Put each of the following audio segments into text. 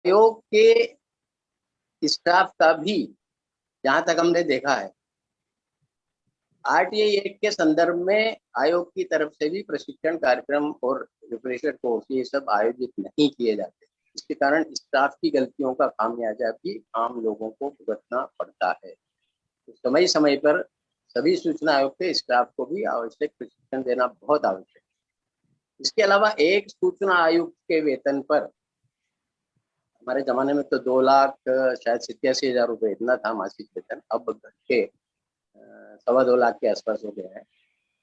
आयोग के स्टाफ का भी जहां तक हमने देखा है, आरटीआई एक्ट के संदर्भ में आयोग की तरफ से भी प्रशिक्षण कार्यक्रम और रिफ्रेशर कोर्स ये सब आयोजित नहीं किए जाते। इसके कारण स्टाफ की गलतियों का खामियाजा भी आम लोगों को भुगतना पड़ता है। तो समय समय पर सभी सूचना आयोग के स्टाफ को भी आवश्यक प्रशिक्षण देना बहुत आवश्यक है। इसके अलावा एक सूचना आयुक्त के वेतन पर, हमारे जमाने में तो 2 लाख शायद 87,000 रुपये इतना था मासिक वेतन, अब घट के 2.25 लाख के आसपास हो गया है।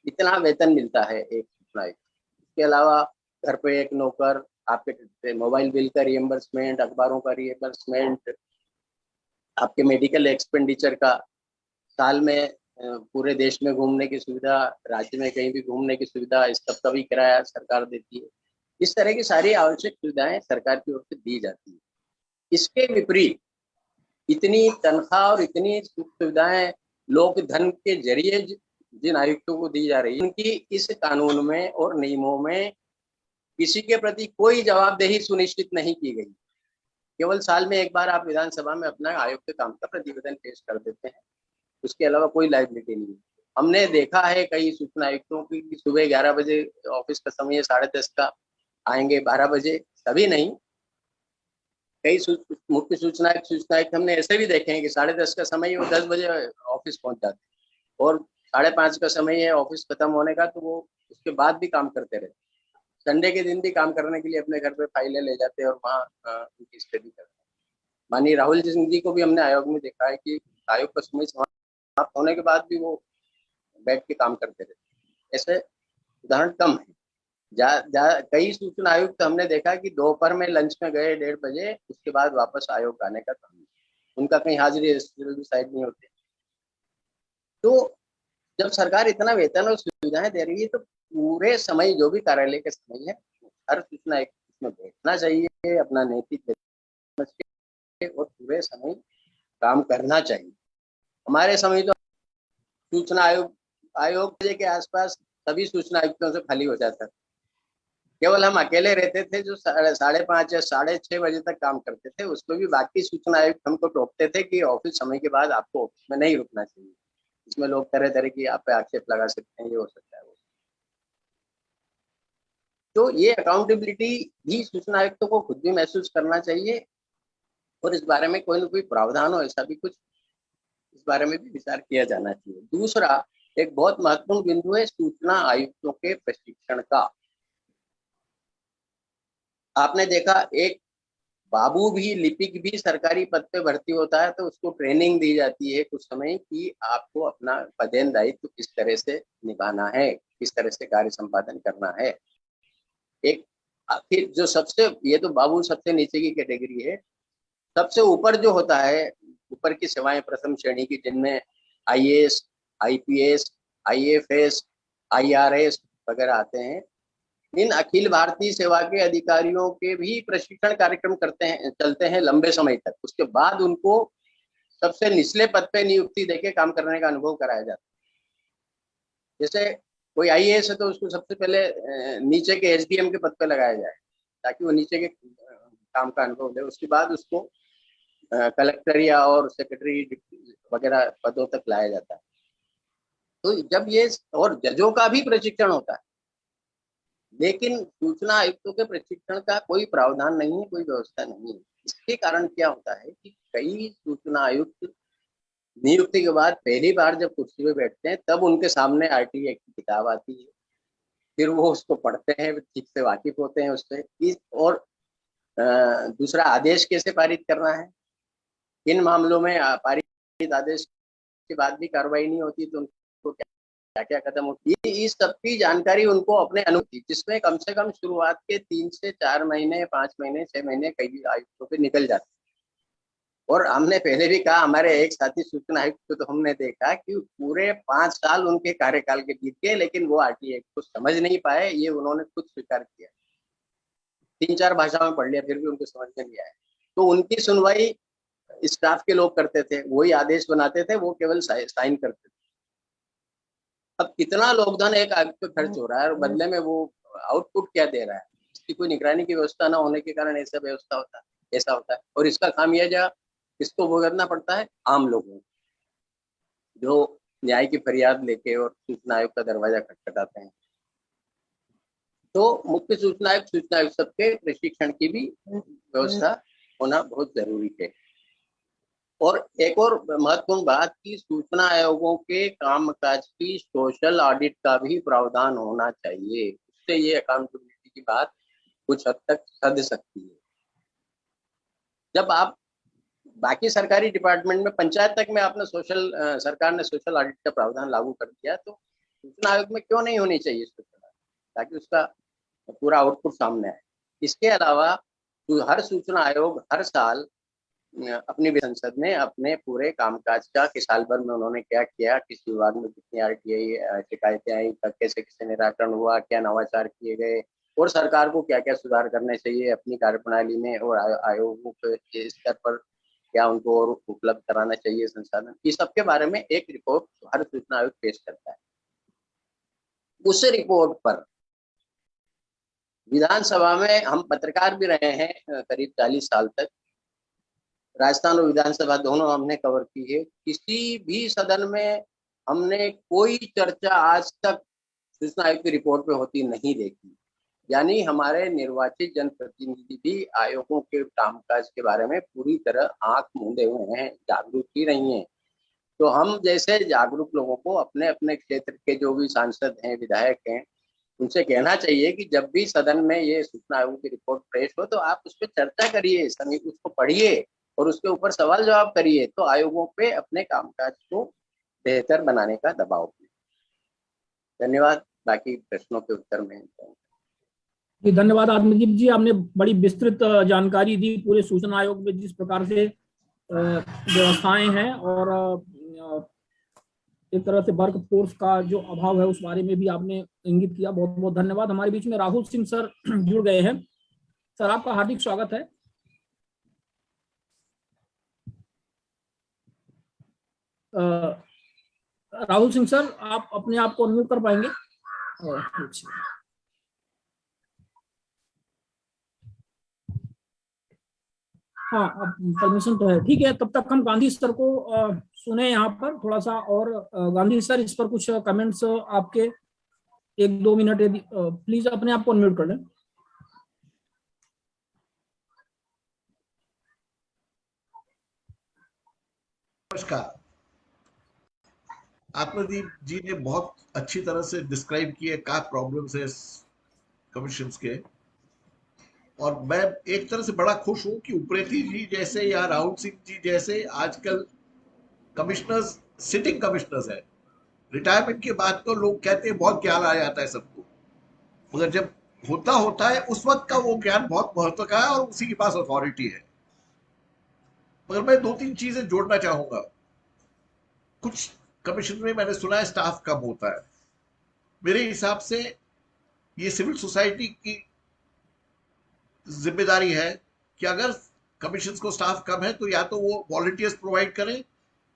इतना वेतन मिलता है एक सूचना आयुक्त। इसके अलावा घर पे एक नौकर, आपके मोबाइल बिल का रिएम्बर्समेंट, अखबारों का रिएम्बर्समेंट, आपके मेडिकल एक्सपेंडिचर का, साल में पूरे देश में घूमने की सुविधा, राज्य में कहीं भी घूमने की सुविधा, इस सबका भी किराया सरकार देती है। इस तरह की सारी आवश्यक सुविधाएं सरकार की ओर से दी जाती है। इसके विपरीत इतनी तनख्वाह और इतनी सुख सुविधाएं लोक धन के जरिए जिन आयुक्तों को दी जा रही है, उनकी इस कानून में और नियमों में किसी के प्रति कोई जवाबदेही सुनिश्चित नहीं की गई। केवल साल में एक बार आप विधानसभा में अपना आयोग के काम का प्रतिवेदन पेश कर देते हैं, उसके अलावा कोई लायबिलिटी नहीं है। हमने देखा है कई सूचना आयुक्तों की सुबह 11 बजे ऑफिस का समय 10:30 का आएंगे, 12 बजे, सभी नहीं, कई मुख्य सूचना आयुक्त हमने ऐसे भी देखे हैं कि 10:30 का समय है, वो 10 बजे ऑफिस पहुंच जाते हैं, और 5:30 का समय है ऑफिस खत्म होने का, तो वो उसके बाद भी काम करते रहते। संडे के दिन भी काम करने के लिए अपने घर पे फाइलें ले जाते हैं और वहाँ उनकी स्टडी करते हैं। माननीय राहुल जी को भी हमने आयोग में देखा है कि आयोग का समय समाप्त होने के बाद भी वो बैठ के काम करते रहते। ऐसे उदाहरण कम है। कई सूचना आयुक्त हमने देखा कि दोपहर में लंच में गए 1:30 बजे, उसके बाद वापस आयोग आने का काम, उनका कहीं हाजिरी रजिस्टर साइड नहीं होती। तो जब सरकार इतना वेतन और सुविधाएं दे रही है, तो पूरे समय जो भी कार्यालय के समय है, हर सूचना एक में बैठना चाहिए, अपना नैतिक और पूरे समय काम करना चाहिए। हमारे समय तो सूचना आयोग के आसपास सभी सूचना आयुक्तों से खाली हो जाता था। केवल हम अकेले रहते थे जो 5:30 या 6:30 बजे तक काम करते थे। उसको भी बाकी सूचना आयुक्त हमको टोकते थे कि ऑफिस समय के बाद आपको ऑफिस में नहीं रुकना चाहिए। इसमें लोग तरह तरह की आप पे आक्षेप लगा सकते हैं, ये हो सकता है वो। तो ये अकाउंटेबिलिटी भी सूचना आयुक्तों को खुद भी महसूस करना चाहिए, और इस बारे में कोई ना कोई प्रावधान हो, ऐसा भी कुछ इस बारे में भी विचार किया जाना चाहिए। दूसरा एक बहुत महत्वपूर्ण बिंदु है सूचना आयुक्तों के प्रशिक्षण का। आपने देखा एक बाबू भी, लिपिक भी सरकारी पद पे भर्ती होता है तो उसको ट्रेनिंग दी जाती है कुछ समय कि आपको अपना पदेन दायित्व किस तरह से निभाना है, किस तरह से कार्य संपादन करना है। एक फिर जो सबसे, ये तो बाबू सबसे नीचे की कैटेगरी है। सबसे ऊपर जो होता है, ऊपर की सेवाएं प्रथम श्रेणी की, जिनमें आईएएस, आईपीएस, आईएफएस, आईआरएस वगैरह आते हैं, इन अखिल भारतीय सेवा के अधिकारियों के भी प्रशिक्षण कार्यक्रम चलते हैं लंबे समय तक। उसके बाद उनको सबसे निचले पद पे नियुक्ति देके काम करने का अनुभव कराया जाता है। जैसे कोई आईएएस है तो उसको सबसे पहले नीचे के एसडीएम के पद पे लगाया जाए ताकि वो नीचे के काम का अनुभव ले। उसके बाद उसको कलेक्टर या और सेक्रेटरी वगैरह पदों तक लाया जाता है। तो जब ये, और जजों का भी प्रशिक्षण होता है, लेकिन सूचना आयुक्तों के प्रशिक्षण का कोई प्रावधान नहीं है, कोई व्यवस्था नहीं है। इसके कारण क्या होता है कि कई सूचना आयुक्त नियुक्ति के बाद पहली बार जब कुर्सी पे बैठते हैं तब उनके सामने आरटीआई एक्ट की किताब आती है, फिर वो उसको पढ़ते हैं, ठीक से वाकिफ होते हैं उससे। और दूसरा, आदेश कैसे पारित करना है, इन मामलों में पारित आदेश के बाद भी कार्रवाई नहीं होती तो उनको क्या क्या कदम होती है, इस सब की जानकारी उनको अपने अनुमति, जिसमें कम से कम शुरुआत के 3 से 4 महीने, 5 महीने, 6 महीने कई आयुक्तों पे निकल जाते हैं। और हमने पहले भी कहा, हमारे एक साथी सूचना आयुक्त को तो हमने देखा कि पूरे 5 साल उनके कार्यकाल के बीत गए, लेकिन वो आरटीआई को समझ नहीं पाए, ये उन्होंने खुद स्वीकार किया। 3-4 भाषाओं में पढ़ लिया, फिर भी उनको समझ में नहीं आया। तो उनकी सुनवाई स्टाफ के लोग करते थे, वही आदेश बनाते थे, वो केवल साइन करते थे। अब कितना लोकधन एक आयुक्त पे खर्च हो रहा है और बदले में वो आउटपुट क्या दे रहा है, इसकी कोई निगरानी की व्यवस्था न होने के कारण ऐसा व्यवस्था होता है। ऐसा होता है। और इसका खामियाजा किसको भुगतना पड़ता है? आम लोगों को, जो न्याय की फरियाद लेके और सूचना आयोग का दरवाजा खटखटाते हैं। तो मुख्य सूचना आयुक्त सबके प्रशिक्षण की भी व्यवस्था होना बहुत जरूरी है। और एक और महत्वपूर्ण बात की सूचना आयोगों के कामकाज की सोशल ऑडिट का भी प्रावधान होना चाहिए। उससे ये अकाउंटेबिलिटी की बात कुछ हद तक सध सकती है। जब आप बाकी सरकारी डिपार्टमेंट में, पंचायत तक में आपने सरकार ने सोशल ऑडिट का प्रावधान लागू कर दिया, तो सूचना आयोग में क्यों नहीं होनी चाहिए सोशल ऑडिट, ताकि उसका पूरा आउटपुट सामने आए। इसके अलावा हर सूचना आयोग हर साल अपनी संसद में अपने पूरे कामकाज का कि साल भर में उन्होंने क्या किया, किस विभाग में कितनी RTI शिकायतें आई, कैसे कैसे निराकरण हुआ, क्या नवाचार किए गए, और सरकार को क्या क्या सुधार करने चाहिए अपनी कार्यप्रणाली में, और आयोगों के स्तर पर क्या उनको और उपलब्ध कराना चाहिए संसाधन, इस सब के बारे में एक रिपोर्ट हर सूचना आयोग पेश करता है। उस रिपोर्ट पर विधानसभा में हम पत्रकार भी रहे हैं करीब 40 साल तक, राजस्थान और विधानसभा दोनों हमने कवर की है। किसी भी सदन में हमने कोई चर्चा आज तक सूचना आयोग की रिपोर्ट पे होती नहीं देखी। यानी हमारे निर्वाचित जनप्रतिनिधि भी आयोगों के कामकाज के बारे में पूरी तरह आंख मूंदे हुए हैं, जागरूक ही नहीं है। तो हम जैसे जागरूक लोगों को अपने अपने क्षेत्र के जो भी सांसद हैं, विधायक हैं, उनसे कहना चाहिए कि जब भी सदन में ये सूचना आयोग की रिपोर्ट पेश हो तो आप उस पर चर्चा करिए, उसको पढ़िए और उसके ऊपर सवाल जवाब करिए, तो आयोगों पे अपने कामकाज को बेहतर बनाने का दबाव पड़े। धन्यवाद। बाकी प्रश्नों के उत्तर में जी धन्यवाद आत्मदीप जी, आपने बड़ी विस्तृत जानकारी दी पूरे सूचना आयोग में जिस प्रकार से व्यवस्थाएं हैं और एक तरह से वर्क फोर्स का जो अभाव है उस बारे में भी आपने इंगित किया। बहुत बहुत धन्यवाद। हमारे बीच में राहुल सिंह सर जुड़ गए हैं। सर आपका हार्दिक स्वागत है। राहुल सिंह सर, आप अपने आप को अनम्यूट कर पाएंगे? हाँ, परमिशन तो है, ठीक है। तब तक हम गांधी सर को सुने यहाँ पर थोड़ा सा। और गांधी सर, इस पर कुछ कमेंट्स आपके 1-2 मिनट यदि प्लीज अपने आप को अनम्यूट कर लें। नमस्कार। आत्मदीप जी ने बहुत अच्छी तरह से डिस्क्राइब किए क्या प्रॉब्लम्स है कमीशंस के, और मैं एक तरह से बड़ा खुश हूं कि उप्रेती जी जैसे या राहुल सिंह जी जैसे आजकल कमिश्नर्स सिटिंग कमिश्नर्स है। रिटायरमेंट के बाद तो लोग कहते हैं बहुत ज्ञान आ जाता है सबको, मगर जब होता होता है उस वक्त का वो ज्ञान बहुत महत्व का है और उसी के पास अथॉरिटी है। मगर मैं 2-3 चीजें जोड़ना चाहूंगा। कुछ कमीशन में मैंने सुना है स्टाफ कम होता है। मेरे हिसाब से ये सिविल सोसाइटी की जिम्मेदारी है कि अगर कमीशन को स्टाफ कम है तो या तो वो वॉलंटियर्स प्रोवाइड करें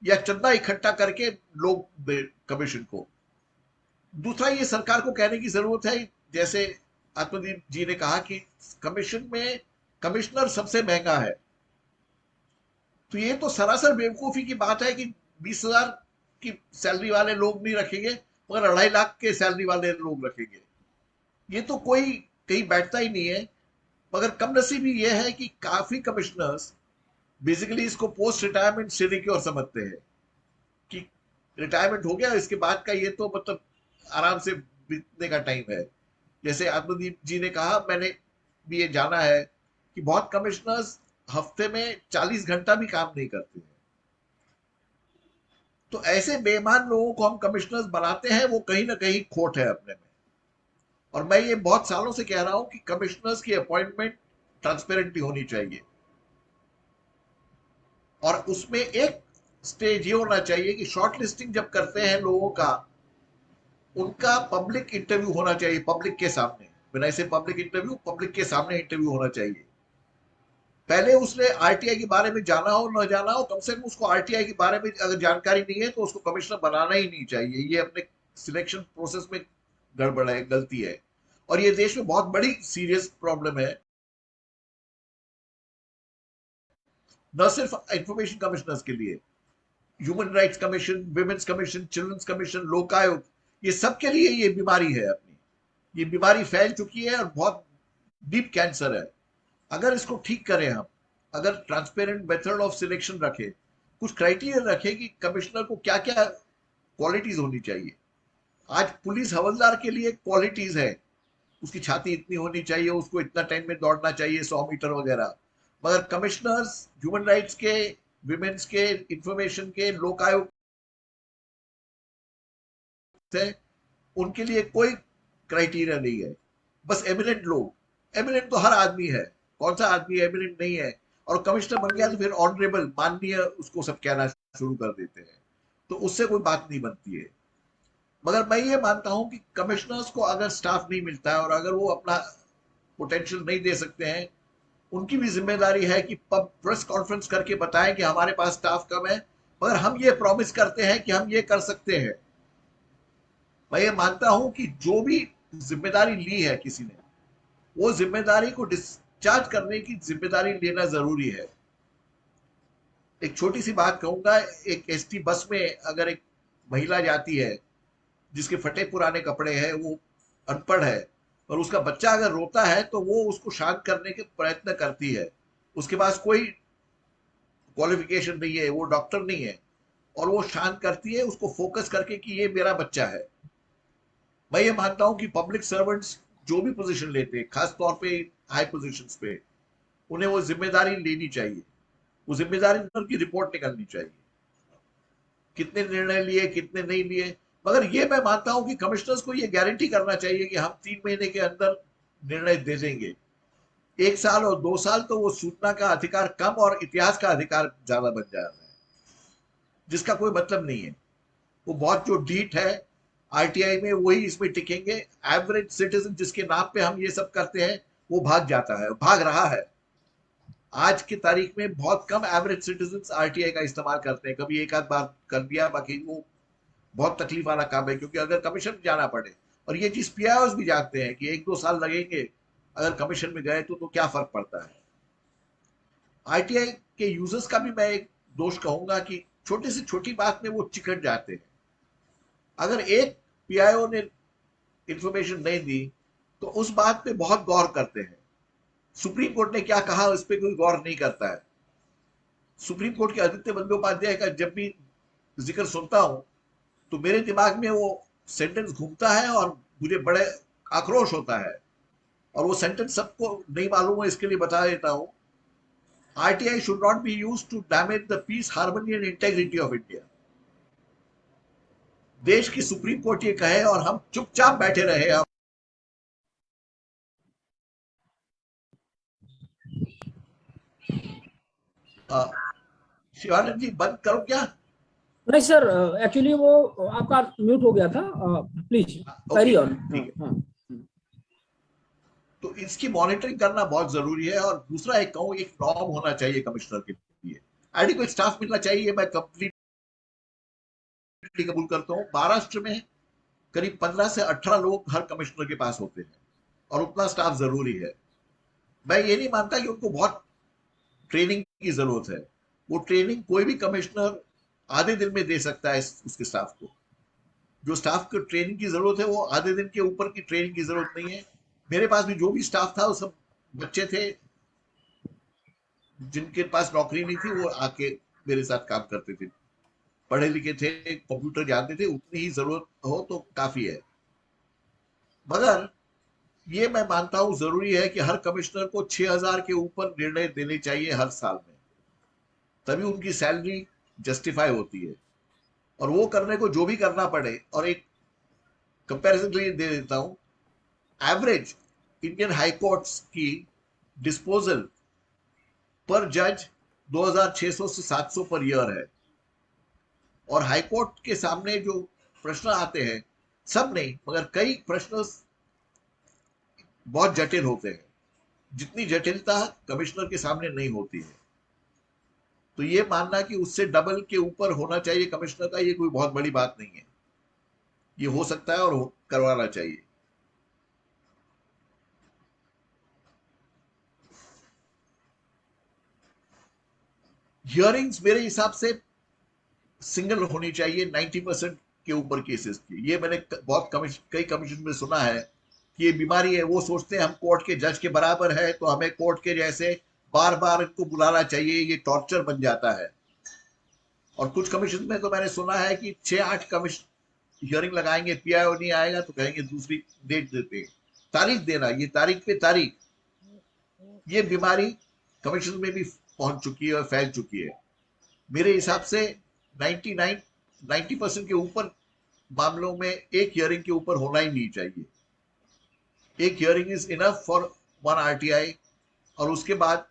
या चंदा इकट्ठा करके लोग दे कमीशन को। दूसरा, ये सरकार को कहने की जरूरत है, जैसे आत्मदीप जी ने कहा कि कमीशन में कमिश्नर सबसे महंगा है, तो ये तो सरासर बेवकूफी की बात है कि 20,000 की सैलरी वाले लोग नहीं रखेंगे मगर 2.5 लाख के सैलरी वाले लोग रखेंगे। ये तो कोई कहीं बैठता ही नहीं है। मगर कम नसीबी ये है कि काफी कमिश्नर्स बेसिकली इसको पोस्ट रिटायरमेंट सिनेक्योर समझते हैं कि रिटायरमेंट हो गया, इसके बाद का ये तो मतलब आराम से बीतने का टाइम है। जैसे आत्मदीप जी ने कहा, मैंने भी ये जाना है कि बहुत कमिश्नर्स हफ्ते में 40 घंटा भी काम नहीं करते हैं। तो ऐसे बेईमान लोगों को हम कमिश्नर्स बनाते हैं, वो कहीं ना कहीं खोट है अपने में। और मैं ये बहुत सालों से कह रहा हूं कि कमिश्नर्स की अपॉइंटमेंट ट्रांसपेरेंटली होनी चाहिए, और उसमें एक स्टेज ये होना चाहिए कि शॉर्ट लिस्टिंग जब करते हैं लोगों का, उनका पब्लिक इंटरव्यू होना चाहिए, पब्लिक के सामने। बिना इसे पब्लिक इंटरव्यू, पब्लिक के सामने इंटरव्यू होना चाहिए। पहले उसने RTI के बारे में जाना हो न जाना हो, कम से कम उसको RTI के बारे में अगर जानकारी नहीं है तो उसको कमिश्नर बनाना ही नहीं चाहिए। ये अपने सिलेक्शन प्रोसेस में गड़बड़ है, गलती है, और ये देश में बहुत बड़ी सीरियस प्रॉब्लम है। न सिर्फ इंफॉर्मेशन कमिश्नर्स के लिए, human rights commission, women's commission, children's commission, Lokayukta, ये सब के लिए ये बीमारी है अपनी। ये बीमारी फैल चुकी है और बहुत डीप कैंसर है। अगर इसको ठीक करें हम, अगर ट्रांसपेरेंट मेथड ऑफ सिलेक्शन रखें, कुछ क्राइटेरिया रखें कि कमिश्नर को क्या क्या क्वालिटीज होनी चाहिए। आज पुलिस हवलदार के लिए क्वालिटीज है, उसकी छाती इतनी होनी चाहिए, उसको इतना टाइम में दौड़ना चाहिए 100 मीटर वगैरह। मगर कमिश्नर्स ह्यूमन राइट्स के, विमेन्स के, इंफॉर्मेशन के, लोकायुक्त है, उनके लिए कोई क्राइटेरिया नहीं है। बस एमिनेंट लोग, एमिनेंट तो हर आदमी है, कौन सा आदमी एमिनेंट नहीं है। और कमिश्नर बन गया तो फिर ऑनरेबल, माननीय, उसको सब कहना शुरू कर देते हैं, तो उससे कोई बात नहीं बनती है। मगर मैं ये मानता हूं कि कमिश्नर्स को अगर स्टाफ नहीं मिलता है और अगर वो अपना पोटेंशियल नहीं दे सकते हैं, उनकी भी जिम्मेदारी है कि प्रेस कॉन्फ्रेंस करके बताएं कि हमारे पास स्टाफ कम है, मगर हम ये प्रॉमिस करते हैं कि हम ये कर सकते हैं। मैं ये मानता हूं कि जो भी जिम्मेदारी ली है किसी ने, वो जिम्मेदारी को डिस्चार्ज करने की जिम्मेदारी लेना जरूरी है। एक छोटी सी बात कहूंगा, एक एसटी बस में अगर एक महिला जाती है जिसके फटे पुराने कपड़े हैं, वो अनपढ़ है, और उसका बच्चा अगर रोता है तो वो उसको शांत करने के प्रयत्न करती है। उसके पास कोई क्वालिफिकेशन नहीं है, वो डॉक्टर नहीं है, और वो शांत करती है उसको फोकस करके कि ये मेरा बच्चा है। मैं ये मानता हूं कि पब्लिक सर्वेंट्स जो भी पोजीशन लेते हैं, खास तौर पे हाई पोजीशंस पे, उन्हें वो जिम्मेदारी लेनी चाहिए। वो जिम्मेदारी की रिपोर्ट निकलनी चाहिए, कितने निर्णय लिए, कितने नहीं लिए। मगर ये मैं मानता हूं कि कमिश्नर्स को ये गारंटी करना चाहिए कि हम 3 महीने के अंदर निर्णय दे देंगे। 1 साल और 2 साल तो वो सूचना का अधिकार कम और इतिहास का अधिकार ज्यादा बन जा रहा है, जिसका कोई मतलब नहीं है। वो बहुत जो डीट है आरटीआई में, वही इसमें टिकेंगे। एवरेज सिटीजन जिसके नाम पे हम ये सब करते हैं, वो भाग जाता है, भाग रहा है। आज की तारीख में बहुत कम एवरेज सिटीजन आरटीआई का इस्तेमाल करते हैं, कभी एक आध बार कर दिया, बाकी वो बहुत तकलीफ वाला काम है। क्योंकि अगर कमीशन जाना पड़े, और ये चीज पीआईओस भी जानते हैं कि 1-2 साल लगेंगे, अगर कमीशन में गए तो क्या फर्क पड़ता है। आरटीआई के यूजर्स का भी मैं एक दोष कहूंगा कि छोटी से छोटी बात में वो चिकट जाते हैं। अगर एक पीआईओ ने इंफॉर्मेशन नहीं दी तो उस बात पे बहुत गौर करते हैं। सुप्रीम कोर्ट ने क्या कहा उस पर कोई गौर नहीं करता है। सुप्रीम कोर्ट के आदित्य बंदोपाध्याय का जब भी जिक्र सुनता हूं तो मेरे दिमाग में वो सेंटेंस घूमता है और मुझे बड़े आक्रोश होता है। और वो सेंटेंस सबको नहीं मालूम है, इसके लिए बता देता हूं। RTI should not be used to damage the peace, harmony and integrity of India. देश की सुप्रीम कोर्ट ये कहे और हम चुपचाप बैठे रहे। शिवानंद जी बंद करो क्या? नहीं सर, एक्चुअली वो आपका म्यूट हो गया था। Please carry okay, on. ठीक है। हाँ। तो इसकी मॉनिटरिंग करना बहुत जरूरी है। और दूसरा एक कहूँ, एक नॉर्म होना चाहिए कमिश्नर के लिए, एडिक्वेट स्टाफ मिलना चाहिए। मैं कंप्लीटली कबूल करता हूँ, महाराष्ट्र में करीब 15 से 18 लोग हर कमिश्नर के पास होते हैं, और उतना स्टाफ जरूरी है। मैं ये नहीं मानता कि उनको बहुत ट्रेनिंग की जरूरत है। वो ट्रेनिंग कोई भी कमिश्नर आधे दिन में दे सकता है उसके स्टाफ को। जो स्टाफ को ट्रेनिंग की जरूरत है, वो आधे दिन के ऊपर की ट्रेनिंग की जरूरत नहीं है। मेरे पास भी जो भी स्टाफ था वो सब बच्चे थे, जिनके पास नौकरी नहीं थी, वो आके मेरे साथ काम करते थे, पढ़े लिखे थे, कंप्यूटर जानते थे। उतनी ही जरूरत हो तो काफी है। मगर ये मैं मानता हूं जरूरी है कि हर कमिश्नर को 6,000 के ऊपर निर्णय देने चाहिए हर साल में, तभी उनकी सैलरी जस्टिफाई होती है। और वो करने को जो भी करना पड़े, और एक कंपैरिजन के लिए दे देता हूं, एवरेज इंडियन हाई कोर्ट्स की डिस्पोजल पर जज 2,600 से 700 पर ईयर है। और हाई कोर्ट के सामने जो प्रश्न आते हैं, सब नहीं मगर कई प्रश्न बहुत जटिल होते हैं, जितनी जटिलता कमिश्नर के सामने नहीं होती है। तो ये मानना कि उससे डबल के ऊपर होना चाहिए कमिश्नर का, ये कोई बहुत बड़ी बात नहीं है। ये हो सकता है और करवाना चाहिए। हियरिंग्स मेरे हिसाब से सिंगल होनी चाहिए 90% के ऊपर केसेस की। ये मैंने कई कमीशन में सुना है कि ये बीमारी है, वो सोचते हैं हम कोर्ट के जज के बराबर है तो हमें कोर्ट के जैसे बार बार इनको बुलाना चाहिए, ये टॉर्चर बन जाता है। और कुछ कमीशन में तो मैंने सुना है कि 6-8 कमीशन हियरिंग लगाएंगे, पीआईओ नहीं आएगा तो कहेंगे दूसरी डेट देते हैं। तारीख देना, ये तारीख पे तारीख, ये बीमारी कमीशन में भी पहुंच चुकी है और फैल चुकी है। मेरे हिसाब से 90% के ऊपर मामलों में एक हियरिंग के ऊपर होना ही नहीं चाहिए। एक hearing is enough for one RTI. और उसके बाद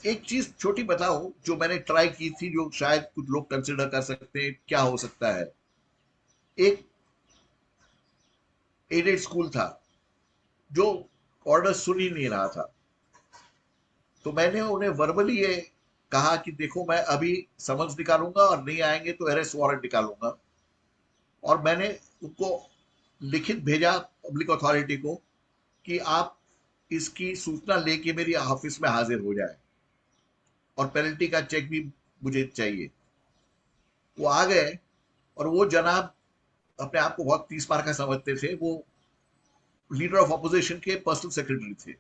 एक चीज छोटी बताओ जो मैंने ट्राई की थी, जो शायद कुछ लोग कंसिडर कर सकते हैं क्या हो सकता है। एक एडेड स्कूल था जो ऑर्डर सुन ही नहीं रहा था, तो मैंने उन्हें वर्बली ये कहा कि देखो मैं अभी समन्स निकालूंगा और नहीं आएंगे तो अरेस्ट वारंट निकालूंगा। और मैंने उनको लिखित भेजा पब्लिक अथॉरिटी को कि आप इसकी सूचना लेके मेरी ऑफिस में हाजिर हो जाए और पेनल्टी का चेक भी मुझे चाहिए। वो आ गए और वो जनाब अपने आप को बहुत 30 मार का समझते थे। वो लीडर ऑफ अपोजिशन के पर्सनल सेक्रेटरी थे।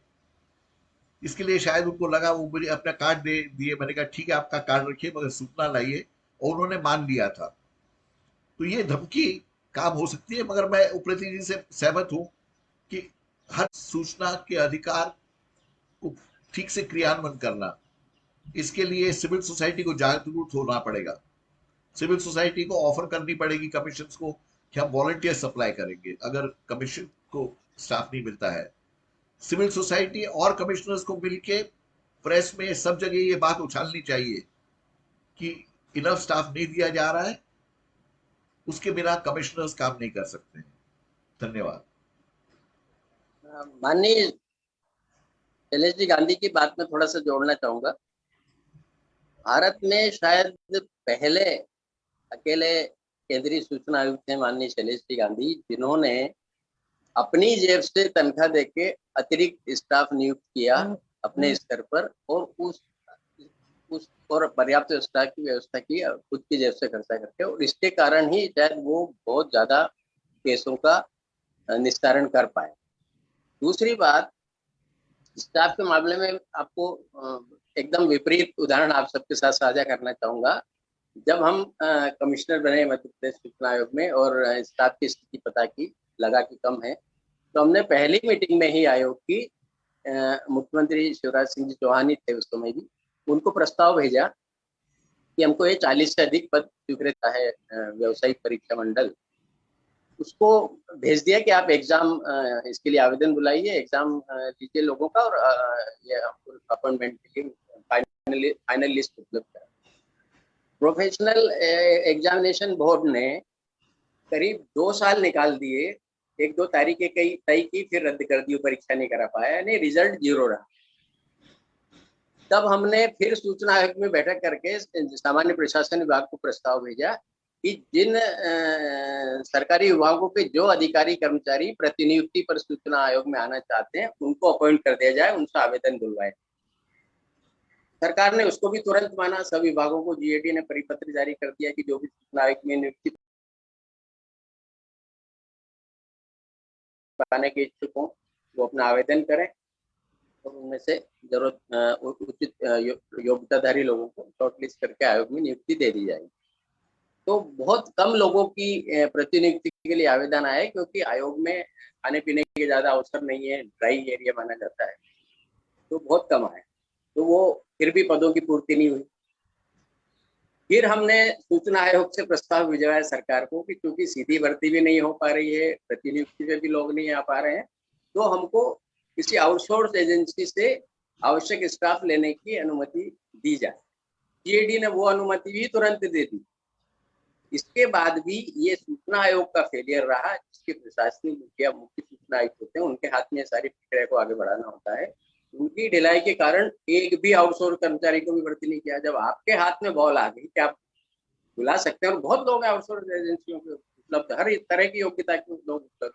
इसके लिए शायद उनको लगा, वो मुझे अपना कार्ड दे दिए। मैंने कहा ठीक है आपका कार्ड रखिए मगर सूचना लाइए, और उन्होंने मान लिया था। तो ये धमकी काम हो सकती है, मगर मैं उपरती जी से सहमत हूं कि हर सूचना के अधिकार को ठीक से क्रियान्वयन करना, इसके लिए सिविल सोसाइटी को जागरूक होना पड़ेगा। सिविल सोसाइटी को ऑफर करनी पड़ेगी कमीशन को कि हम वॉलंटियर सप्लाई करेंगे अगर कमीशन को स्टाफ नहीं मिलता है। सिविल सोसाइटी और कमिश्नर्स को मिलके प्रेस में सब जगह ये बात उछालनी चाहिए कि इनफ स्टाफ नहीं दिया जा रहा है, उसके बिना कमिश्नर्स काम नहीं कर सकते हैं। धन्यवाद। माननीय शैलेश जी, गांधी की बात में थोड़ा सा जोड़ना चाहूंगा। भारत में शायद पहले अकेले केंद्रीय सूचना आयुक्त थे माननीय शैलेश जी गांधी, जिन्होंने अपनी जेब से तनख्वाह देके अतिरिक्त स्टाफ नियुक्त किया अपने स्तर पर, और उस और पर्याप्त स्टाफ की व्यवस्था की खुद की जेब से खर्चा करके, और इसके कारण ही शायद वो बहुत ज्यादा केसों का निस्तारण कर पाए। दूसरी बात, स्टाफ के मामले में आपको एकदम विपरीत उदाहरण आप सबके साथ साझा करना चाहूंगा। जब हम कमिश्नर बने मध्य प्रदेश सूचना आयोग में और स्टाफ की स्थिति पता की, लगा कि कम है, तो हमने पहली मीटिंग में ही आयोग की, मुख्यमंत्री शिवराज सिंह जी चौहान ही थे उस समय भी, उनको प्रस्ताव भेजा कि हमको ये 40 से अधिक पद स्वीकृत है व्यावसायिक परीक्षा मंडल, उसको भेज दिया कि आप एग्जाम इसके लिए आवेदन बुलाइए, एग्जाम लीजिए लोगों का, और ये अपॉइंटमेंट के लिए फाइनल लिस्ट उपलब्ध करा। प्रोफेशनल एग्जामिनेशन बोर्ड ने करीब 2 साल निकाल दिए, 1-2 तारीखें कई तय की, फिर रद्द कर दी, परीक्षा नहीं करा पाया, यानी रिजल्ट 0 रहा। तब हमने फिर सूचना आयोग में बैठक करके सामान्य प्रशासन विभाग को प्रस्ताव भेजा कि जिन सरकारी विभागों के जो अधिकारी कर्मचारी प्रतिनियुक्ति पर सूचना आयोग में आना चाहते हैं, उनको अपॉइंट कर दिया जाए, उनसे आवेदन बुलवाए। सरकार ने उसको भी तुरंत माना। सभी विभागों को जीएडी ने परिपत्र जारी कर दिया कि जो भी सूचना आयोग में नियुक्ति पाने के इच्छुक हों वो अपना आवेदन करें, और उनमें से जरूरत उचित योग्यताधारी लोगों को शॉर्टलिस्ट करके आयोग में नियुक्ति दे दी जाएगी। तो बहुत कम लोगों की प्रतिनियुक्ति के लिए आवेदन आए, क्योंकि आयोग में खाने पीने के ज्यादा अवसर नहीं है, ड्राई एरिया माना जाता है, तो बहुत कम आए, तो वो फिर भी पदों की पूर्ति नहीं हुई। फिर हमने सूचना आयोग से प्रस्ताव भिजवाया सरकार को कि क्योंकि सीधी भर्ती भी नहीं हो पा रही है, प्रतिनियुक्ति में भी लोग नहीं आ पा रहे हैं, तो हमको किसी आउटसोर्स एजेंसी से आवश्यक स्टाफ लेने की अनुमति दी जाए। जीएडी ने वो अनुमति भी तुरंत दे दी। इसके बाद भी ये सूचना आयोग का फेलियर रहा, जिसके प्रशासनिक मुखिया मुख्य सूचना आयुक्त होते हैं, उनके हाथ में सारी प्रक्रिया को आगे बढ़ाना होता है। उनकी ढिलाई के कारण एक भी आउटसोर्स कर्मचारी को भी भर्ती नहीं किया। जब आपके हाथ में बॉल आ गई कि आप बुला सकते हैं, और बहुत लोग आउटसोर्स एजेंसियों के उपलब्ध, हर तरह की योग्यता के लोग उपलब्ध,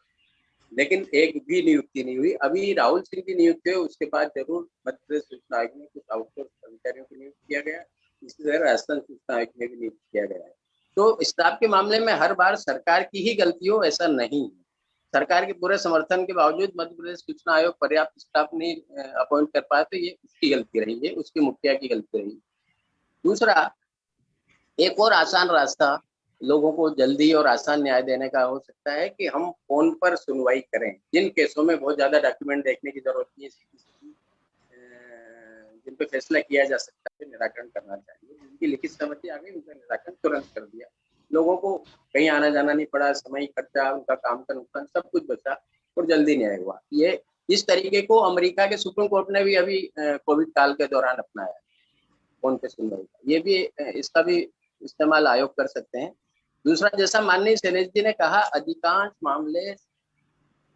लेकिन एक भी नियुक्ति नहीं हुई। अभी राहुल सिंह की नियुक्ति हुई, उसके बाद जरूर मध्य प्रदेश सूचना आयोग में कुछ आउटसोर्स कर्मचारियों की नियुक्ति किया गया, इसी तरह राजस्थान सूचना आयोग में भी नियुक्त किया गया है। तो स्टाफ के मामले में हर बार सरकार की ही गलती हो ऐसा नहीं है। सरकार के पूरे समर्थन के बावजूद मध्य प्रदेश सूचना आयोग पर्याप्त स्टाफ नहीं अपॉइंट कर पाया, तो ये उसकी गलती रही है, उसके मुखिया की गलती रही। दूसरा, एक और आसान रास्ता लोगों को जल्दी और आसान न्याय देने का हो सकता है कि हम फोन पर सुनवाई करें। जिन केसों में बहुत ज्यादा डॉक्यूमेंट देखने की जरूरत नहीं है, जिन पे फैसला किया जा सकता है, निराकरण करना चाहिए। जिनकी लिखित सहमति आ गई उनका निराकरण तुरंत कर दिया, लोगों को कहीं आना जाना नहीं पड़ा, समय खर्चा, उनका काम का नुकसान सब कुछ बचा और जल्दी न्याय हुआ। ये इस तरीके को अमेरिका के सुप्रीम कोर्ट ने भी अभी कोविड काल के दौरान अपनाया, फोन पे सुनवाई का। ये भी इसका भी इस्तेमाल आयोग कर सकते हैं। दूसरा, जैसा माननीय शैलेश जी ने कहा, अधिकांश मामले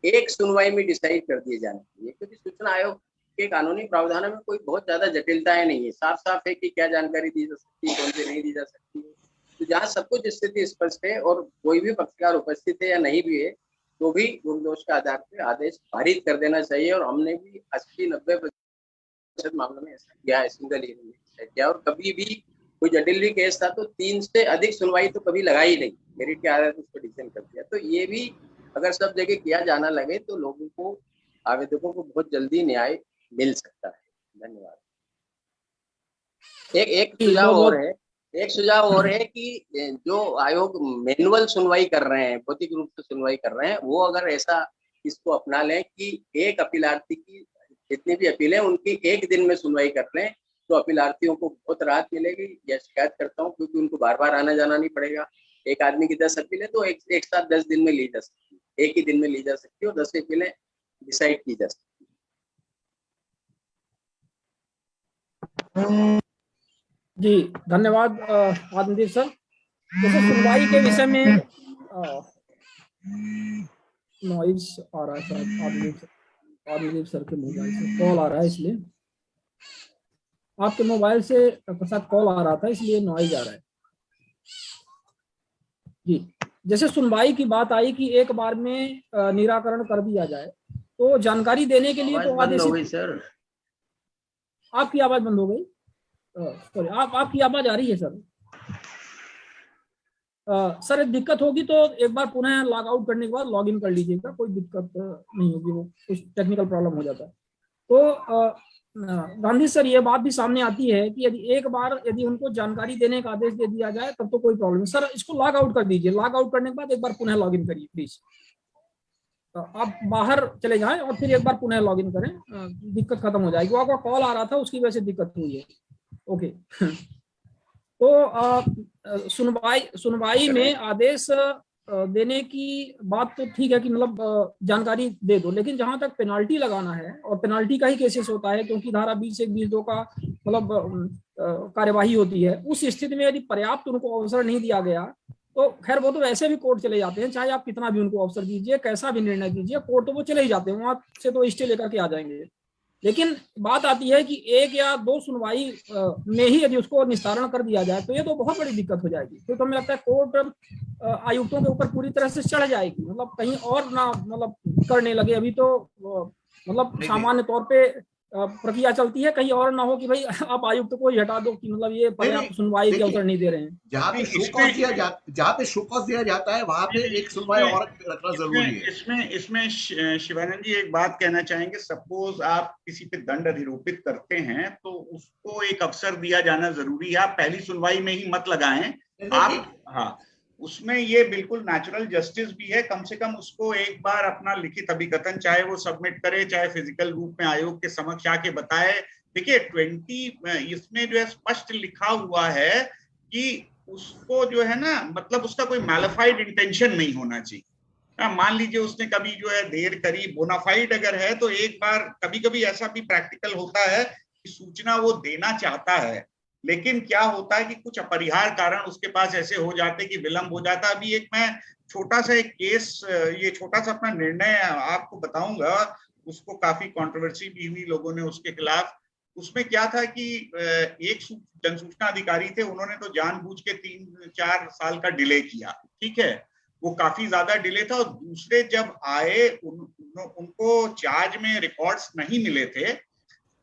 एक सुनवाई में डिसाइड कर दिए जाने चाहिए, क्योंकि सूचना आयोग के कानूनी प्रावधानों में कोई बहुत ज्यादा जटिलताएं नहीं है। साफ साफ है कि क्या जानकारी दी जा सकती है, कौन सी नहीं दी जा सकती है। तो जहाँ सब कुछ स्थिति स्पष्ट है और कोई भी पक्षकार उपस्थित है या नहीं भी है, तो भी गुणदोष के आधार पर आदेश पारित कर देना चाहिए। और हमने भी 80-90% मामलों में ऐसा किया है, सिंगल हियरिंग में किया। और कभी भी कोई जटिल भी केस था तो 3 से अधिक सुनवाई तो कभी लगाई नहीं, मेरिट के आधार पर उसको डिसीजन कर दिया। तो ये भी अगर सब जगह किया जाना लगे तो लोगों को, आवेदकों को बहुत जल्दी न्याय मिल सकता है। धन्यवाद। एक सुझाव और है कि जो आयोग मैनुअल सुनवाई कर रहे हैं, भौतिक रूप से सुनवाई कर रहे हैं, वो अगर ऐसा इसको अपना लें कि एक अपीलार्थी की जितनी भी अपील है उनकी एक दिन में सुनवाई कर लें, तो अपीलार्थियों को बहुत राहत मिलेगी। यह शिकायत करता हूँ, क्योंकि उनको बार बार आना जाना नहीं पड़ेगा। एक आदमी की 10 अपीलें तो एक साथ 10 दिन में ली जा सकती है, एक ही दिन में ली जा सकती है और 10 अपीलें डिसाइड की जा सकती है। जी धन्यवाद आदित्य सर। जैसे सुनवाई के विषय में नॉइज आ रहा है सर, आदित्य सर के मोबाइल से कॉल आ रहा है, इसलिए आपके मोबाइल से साथ कॉल आ रहा था, इसलिए नॉइज आ रहा है। जी, जैसे सुनवाई की बात आई कि एक बार में निराकरण कर दिया जाए, तो जानकारी देने के लिए तो बंद हो गई सर। आपकी आवाज बंद हो गई। सॉरी, आपकी आवाज आ रही है सर। सर एक दिक्कत होगी तो एक बार पुनः लॉग आउट करने के बाद लॉग इन कर लीजिएगा, कोई दिक्कत नहीं होगी, वो कुछ टेक्निकल प्रॉब्लम हो जाता है। तो गांधी सर ये बात भी सामने आती है कि यदि उनको जानकारी देने का आदेश दे दिया जाए तब तो कोई प्रॉब्लम नहीं। सर इसको लॉग आउट कर दीजिए, लॉग आउट करने के बाद एक बार पुनः लॉग इन करिए प्लीज। आप बाहर चले जाएं और फिर एक बार पुनः लॉग इन करें, दिक्कत खत्म हो जाएगी। वो आपका कॉल आ रहा था, उसकी वजह से दिक्कत हुई है। ओके। तो सुनवाई में आदेश देने की बात तो ठीक है कि मतलब जानकारी दे दो, लेकिन जहां तक पेनाल्टी लगाना है, और पेनाल्टी का ही केसेस होता है क्योंकि धारा 20(1)(20)(2) का मतलब कार्यवाही होती है, उस स्थिति में यदि पर्याप्त उनको अवसर नहीं दिया गया तो खैर वो तो वैसे भी कोर्ट चले जाते हैं, चाहे आप कितना भी उनको अवसर दीजिए, कैसा भी निर्णय दीजिए, कोर्ट तो वो चले ही जाते हैं, वहां से तो स्टे लेकर के आ जाएंगे। लेकिन बात आती है कि 1 या 2 सुनवाई में ही यदि उसको निस्तारण कर दिया जाए तो ये तो बहुत बड़ी दिक्कत हो जाएगी। फिर तो हमें लगता है कोर्ट आयुक्तों के ऊपर पूरी तरह से चढ़ जाएगी, मतलब कहीं और ना मतलब करने लगे। अभी तो मतलब सामान्य तौर पे प्रक्रिया चलती है, कहीं और ना हो कि भाई आप आयुक्त को ही हटा दो कि मतलब ये पर्याप्त सुनवाई के अवसर नहीं दे रहे हैं। जहाँ पे शो कॉज दिया जाता है वहां पे एक सुनवाई और रखना जरूरी है। इसमें शिवानंद जी एक बात कहना चाहेंगे, सपोज आप किसी पे दंड अधिरोपित करते हैं तो उसको एक अवसर दिया जाना जरूरी है। आप पहली सुनवाई में ही मत लगाएं आप। हाँ, उसमें ये बिल्कुल नेचुरल जस्टिस भी है, कम से कम उसको एक बार अपना लिखित अभिकथन चाहे वो सबमिट करे, चाहे फिजिकल रूप में आयोग के समक्ष आके बताए। देखिए 20 इसमें जो है स्पष्ट लिखा हुआ है कि उसको जो है ना, मतलब उसका कोई मैलिफाइड इंटेंशन नहीं होना चाहिए। मान लीजिए उसने कभी जो है देर करी, बोनाफाइड अगर है तो एक बार, कभी कभी ऐसा भी प्रैक्टिकल होता है कि सूचना वो देना चाहता है, लेकिन क्या होता है कि कुछ अपरिहार्य कारण उसके पास ऐसे हो जाते कि विलंब हो जाता। अभी एक मैं छोटा सा एक केस, ये छोटा सा अपना निर्णय आपको बताऊंगा, उसको काफी कंट्रोवर्सी भी हुई लोगों ने उसके खिलाफ। उसमें क्या था कि एक जनसूचना अधिकारी थे, उन्होंने तो जानबूझ के 3-4 साल का डिले किया, ठीक है, वो काफी ज्यादा डिले था। और दूसरे जब आए उनको चार्ज में रिकॉर्ड्स नहीं मिले थे,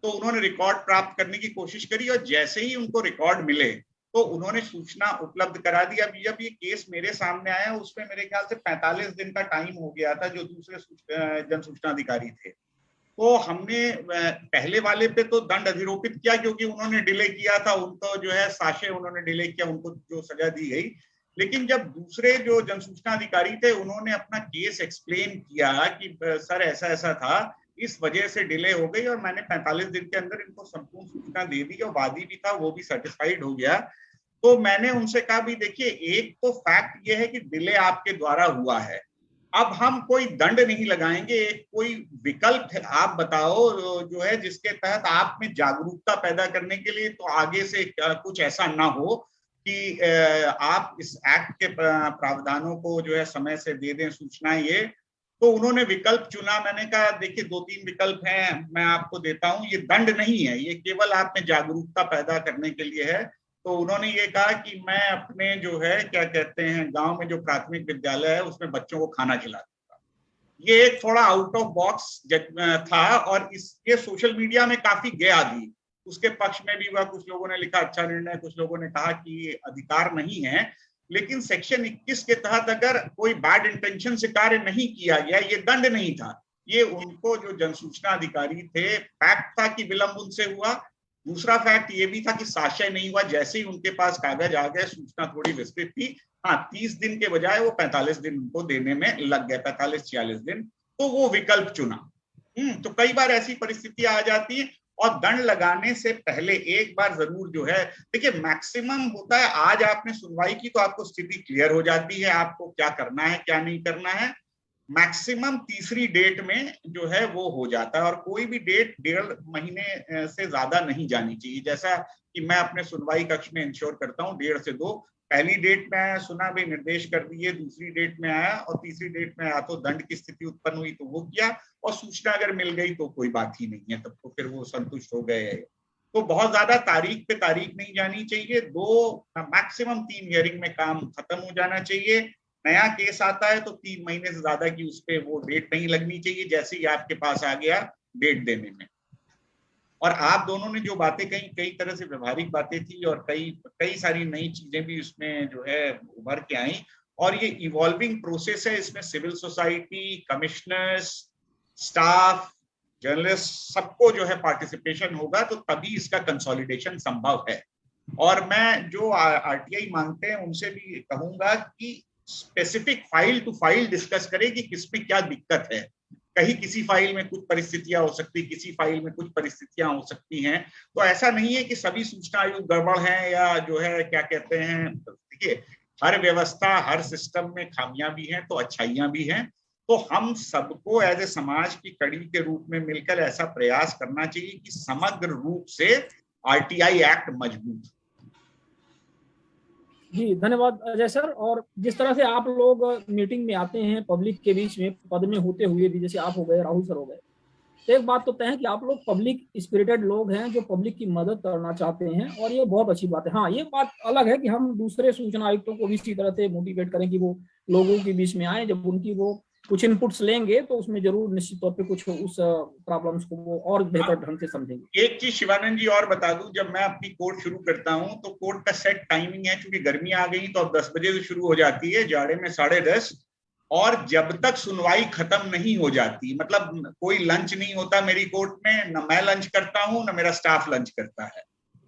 तो उन्होंने रिकॉर्ड प्राप्त करने की कोशिश करी और जैसे ही उनको रिकॉर्ड मिले तो उन्होंने सूचना उपलब्ध करा दी। अब जब ये केस मेरे सामने आया उसमें मेरे ख्याल से 45 दिन का टाइम हो गया था जो दूसरे जन सूचना अधिकारी थे। तो हमने पहले वाले पे तो दंड अधिरोपित किया क्योंकि उन्होंने डिले किया था, उनको जो है साशे उन्होंने डिले किया, उनको जो सजा दी गई। लेकिन जब दूसरे जो जन सूचना अधिकारी थे उन्होंने अपना केस एक्सप्लेन किया कि सर ऐसा ऐसा था, इस वजह से डिले हो गई और मैंने 45 दिन के अंदर इनको संपूर्ण सूचना दे दी और वादी भी था वो भी सेटिस्फाइड हो गया। तो मैंने उनसे कहा भी देखिए एक तो फैक्ट ये है कि डिले आपके द्वारा हुआ है, अब हम कोई दंड नहीं लगाएंगे, एक कोई विकल्प आप बताओ जो है जिसके तहत आप में जागरूकता पैदा करने के लिए तो आगे से कुछ ऐसा ना हो कि आप इस एक्ट के प्रावधानों को जो है समय से दे दें सूचनाएं। ये तो उन्होंने विकल्प चुना। मैंने कहा देखिए 2-3 विकल्प हैं, मैं आपको देता हूं, ये दंड नहीं है, ये केवल आप में जागरूकता पैदा करने के लिए है। तो उन्होंने ये कहा कि मैं अपने जो है क्या कहते हैं गांव में जो प्राथमिक विद्यालय है उसमें बच्चों को खाना खिला दूंगा। ये एक थोड़ा आउट ऑफ बॉक्स था और इसके सोशल मीडिया में काफी गया भी, उसके पक्ष में भी हुआ, कुछ लोगों ने लिखा अच्छा निर्णय, कुछ लोगों ने कहा कि ये अधिकार नहीं है। लेकिन सेक्शन 21 के तहत अगर कोई बैड इंटेंशन से कार्य नहीं किया गया, ये दंड नहीं था, ये उनको जो जनसूचना अधिकारी थे फैक्ट था कि विलंब उनसे हुआ। दूसरा फैक्ट ये भी था कि साक्ष्य नहीं हुआ, जैसे ही उनके पास कागज आ गए, सूचना थोड़ी विस्तृत थी, हाँ 30 दिन के बजाय वो 45 दिन उनको देने में लग गए, 45-46 दिन, तो वो विकल्प चुना। तो कई बार ऐसी परिस्थितियां आ जाती है और दंड लगाने से पहले एक बार जरूर जो है देखिए मैक्सिमम होता है, आज आपने सुनवाई की तो आपको स्थिति क्लियर हो जाती है, आपको क्या करना है क्या नहीं करना है। मैक्सिमम तीसरी डेट में जो है वो हो जाता है और कोई भी डेट 1.5 महीने से ज्यादा नहीं जानी चाहिए। जैसा कि मैं अपने सुनवाई कक्ष में इंश्योर करता हूँ 1.5 से 2, पहली डेट में आया सुना भाई निर्देश कर दिए, दूसरी डेट में आया और तीसरी डेट में आया तो दंड की स्थिति उत्पन्न हुई तो वो किया और सूचना अगर मिल गई तो कोई बात ही नहीं है, तब तो फिर वो संतुष्ट हो गए। तो बहुत ज्यादा तारीख पे तारीख नहीं जानी चाहिए, 2 मैक्सिमम 3 हियरिंग में काम खत्म हो जाना चाहिए। नया केस आता है तो 3 महीने से ज्यादा की उस पर वो डेट नहीं लगनी चाहिए, जैसे ही आपके पास आ गया डेट देने में। और आप दोनों ने जो बातें कही कई तरह से व्यवहारिक बातें थी और कई सारी नई चीजें भी उसमें जो है उभर के आई और ये इवॉल्विंग प्रोसेस है, इसमें civil society, commissioners, staff, journalist सबको जो है पार्टिसिपेशन होगा तो तभी इसका कंसोलिडेशन संभव है। और मैं जो आरटीआई मांगते हैं उनसे भी कहूंगा कि specific file to file discuss करें कि किसमें क्या दिक्कत है। कहीं किसी फाइल में कुछ परिस्थितियां हो सकती, किसी फाइल में कुछ परिस्थितियां हो सकती हैं, तो ऐसा नहीं है कि सभी सूचना आयोग गड़बड़ है या जो है क्या कहते हैं। देखिए हर व्यवस्था हर सिस्टम में खामियां भी हैं तो अच्छाइयां भी हैं, तो हम सबको एज ए समाज की कड़ी के रूप में मिलकर ऐसा प्रयास करना चाहिए कि समग्र रूप से आरटीआई एक्ट मजबूत। जी धन्यवाद अजय सर। और जिस तरह से आप लोग मीटिंग में आते हैं पब्लिक के बीच में पद में होते हुए भी, जैसे आप हो गए, राहुल सर हो गए, तो एक बात तो तय है कि आप लोग पब्लिक स्पिरिटेड लोग हैं जो पब्लिक की मदद करना चाहते हैं और ये बहुत अच्छी बात है। हाँ ये बात अलग है कि हम दूसरे सूचना आयुक्तों को भी इसी तरह से मोटिवेट करें कि वो लोगों के बीच में आए, जब उनकी वो कुछ इनपुट्स लेंगे तो उसमें जरूर निश्चित तौर पे कुछ उस प्रॉब्लम्स को वो और बेहतर ढंग से समझेंगे। एक चीज शिवानंद जी और बता दूं, जब मैं अपनी कोर्ट शुरू करता हूं तो कोर्ट का सेट टाइमिंग है, क्योंकि गर्मी आ गई तो अब 10 बजे से शुरू हो जाती है, जाड़े में 10:30, और जब तक सुनवाई खत्म नहीं हो जाती, मतलब कोई लंच नहीं होता मेरी कोर्ट में, न मैं लंच करता हूं न मेरा स्टाफ लंच करता है,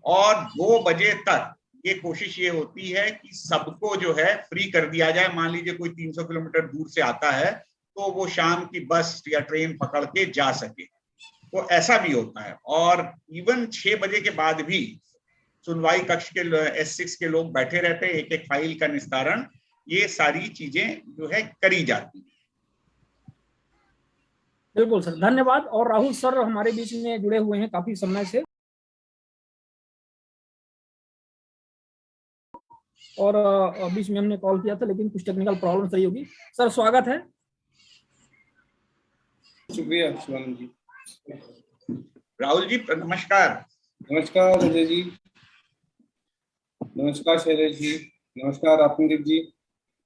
और 2 बजे तक ये कोशिश ये होती है कि सबको जो है फ्री कर दिया जाए। मान लीजिए कोई 300 किलोमीटर दूर से आता है तो वो शाम की बस या ट्रेन पकड़ के जा सके, तो ऐसा भी होता है। और इवन 6 बजे के बाद भी सुनवाई कक्ष के S6 के लोग बैठे रहते हैं, एक एक फाइल का निस्तारण, ये सारी चीजें जो है करी जाती है। बिल्कुल सर, धन्यवाद। और राहुल सर हमारे बीच में जुड़े हुए हैं काफी समय से, और बीच में हमने कॉल किया था लेकिन कुछ टेक्निकल प्रॉब्लम रही होगी। सर स्वागत है। शुक्रिया शिवानंद जी। राहुल जी नमस्कार। नमस्कार अजय जी, नमस्कार शैलेश जी, नमस्कार आत्मदीप जी।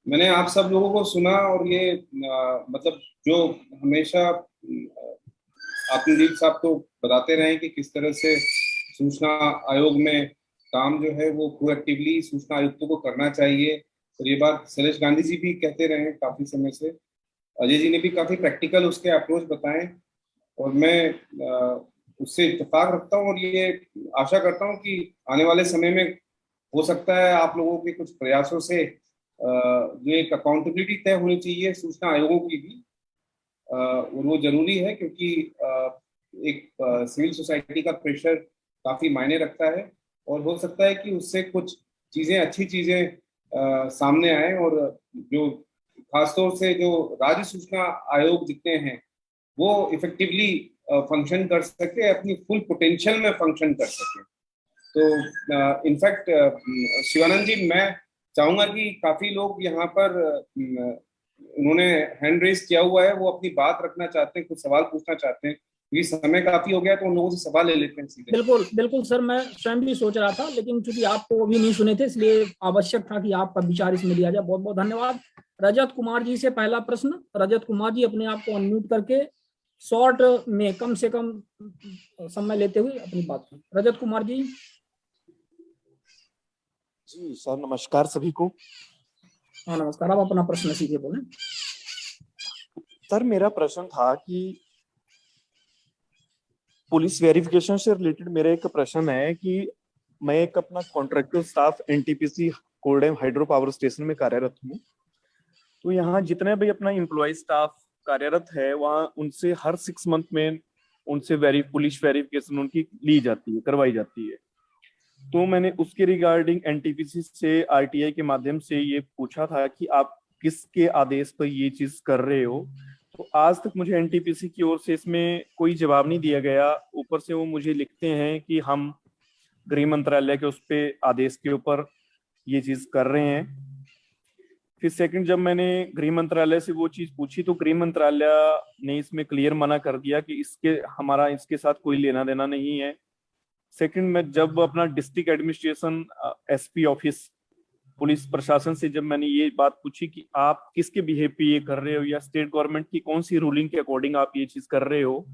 मैंने आप सब लोगों को सुना और ये मतलब जो हमेशा आत्मदीप साहब तो बताते रहे कि किस तरह से सूचना आयोग में काम जो है वो प्रोएक्टिवली सूचना आयुक्तों को करना चाहिए, और ये बात शैलेश गांधी जी भी कहते रहे हैं काफी समय से। अजय जी ने भी काफी प्रैक्टिकल उसके अप्रोच बताए, और मैं उससे इत्तेफाक रखता हूँ और ये आशा करता हूँ कि आने वाले समय में हो सकता है आप लोगों के कुछ प्रयासों से जो एक अकाउंटेबिलिटी तय होनी चाहिए सूचना आयोगों की भी, और वो जरूरी है क्योंकि एक सिविल सोसाइटी का प्रेशर काफी मायने रखता है, और हो सकता है कि उससे कुछ चीजें, अच्छी चीजें सामने आए, और जो खासतौर से जो राज्य सूचना आयोग जितने हैं वो इफेक्टिवली फंक्शन कर सके, अपनी फुल पोटेंशियल में फंक्शन कर सके। तो इनफैक्ट शिवानंद जी, मैं चाहूंगा कि काफी लोग यहाँ पर उन्होंने हैंड रेज किया हुआ है, वो अपनी बात रखना चाहते हैं, कुछ सवाल पूछना चाहते हैं, क्योंकि समय काफी हो गया तो उन लोगों से सवाल ले लेते हैं सीधे। बिल्कुल बिल्कुल सर, मैं स्वयं भी सोच रहा था, लेकिन चूंकि आपको अभी नहीं सुने थे इसलिए आवश्यक था कि आपका विचार इसमें लिया जाए। बहुत बहुत धन्यवाद। रजत कुमार जी से पहला प्रश्न। रजत कुमार जी, अपने आप को अनम्यूट करके शॉर्ट में कम से कम समय लेते हुए अपनी बात करें। रजत कुमार जी। जी सर, नमस्कार सभी को। हाँ नमस्कार, आप अपना प्रश्न सीधे बोलें। सर, मेरा प्रश्न था कि पुलिस वेरिफिकेशन से रिलेटेड मेरा एक प्रश्न है कि मैं एक अपना contractor staff NTPC Koldam hydro power station में कार्यरत हूँ। तो यहाँ जितने भी अपना एम्प्लॉय स्टाफ कार्यरत है, वहाँ उनसे हर 6 मंथ में उनसे पुलिस वेरिफिकेशन उनकी ली जाती है, करवाई जाती है। तो मैंने उसके रिगार्डिंग एनटीपीसी से आरटीआई के माध्यम से ये पूछा था कि आप किसके आदेश पर ये चीज कर रहे हो। तो आज तक मुझे एनटीपीसी की ओर से इसमें कोई जवाब नहीं दिया गया। ऊपर से वो मुझे लिखते हैं कि हम गृह मंत्रालय के उस पे आदेश के ऊपर ये चीज कर रहे हैं। फिर सेकंड, जब मैंने गृह मंत्रालय से वो चीज पूछी तो गृह मंत्रालय ने इसमें क्लियर मना कर दिया कि हमारा इसके साथ कोई लेना देना नहीं है। सेकंड, मैं जब अपना district administration SP office police प्रशासन से जब मैंने ये बात पूछी कि आप किसके बिहेव पे ये कर रहे हो या स्टेट गवर्नमेंट की कौन सी रूलिंग के अकॉर्डिंग आप ये चीज कर रहे हो,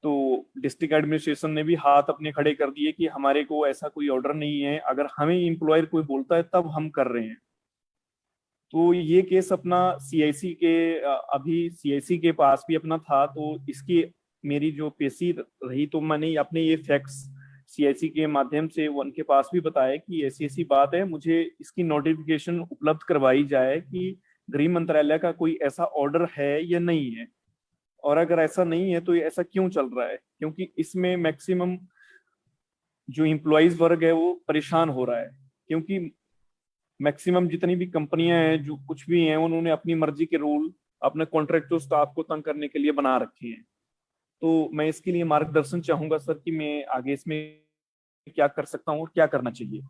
तो डिस्ट्रिक्ट एडमिनिस्ट्रेशन ने भी हाथ अपने खड़े कर दिए कि हमारे को ऐसा कोई ऑर्डर नहीं है, अगर हमें एम्प्लॉयर कोई बोलता है तब हम कर रहे हैं। तो ये केस अपना सीआईसी के अभी सीआईसी के पास भी अपना था, तो इसकी मेरी जो पेशी रही तो मैंने अपने ये फैक्ट्स सीआईसी के माध्यम से उनके पास भी बताया कि ऐसी ऐसी बात है, मुझे इसकी नोटिफिकेशन उपलब्ध करवाई जाए कि गृह मंत्रालय का कोई ऐसा ऑर्डर है या नहीं है, और अगर ऐसा नहीं है तो ये ऐसा क्यों चल रहा है, क्योंकि इसमें मैक्सिमम जो एम्प्लॉइज वर्ग है वो परेशान हो रहा है। क्योंकि मैक्सिमम जितनी भी कंपनियां हैं जो कुछ भी हैं, उन्होंने अपनी मर्जी के रूल अपने कॉन्ट्रैक्टर स्टाफ को तंग करने के लिए बना रखे हैं। तो मैं इसके लिए मार्गदर्शन चाहूंगा सर कि मैं आगे इसमें क्या कर सकता हूँ और क्या करना चाहिए।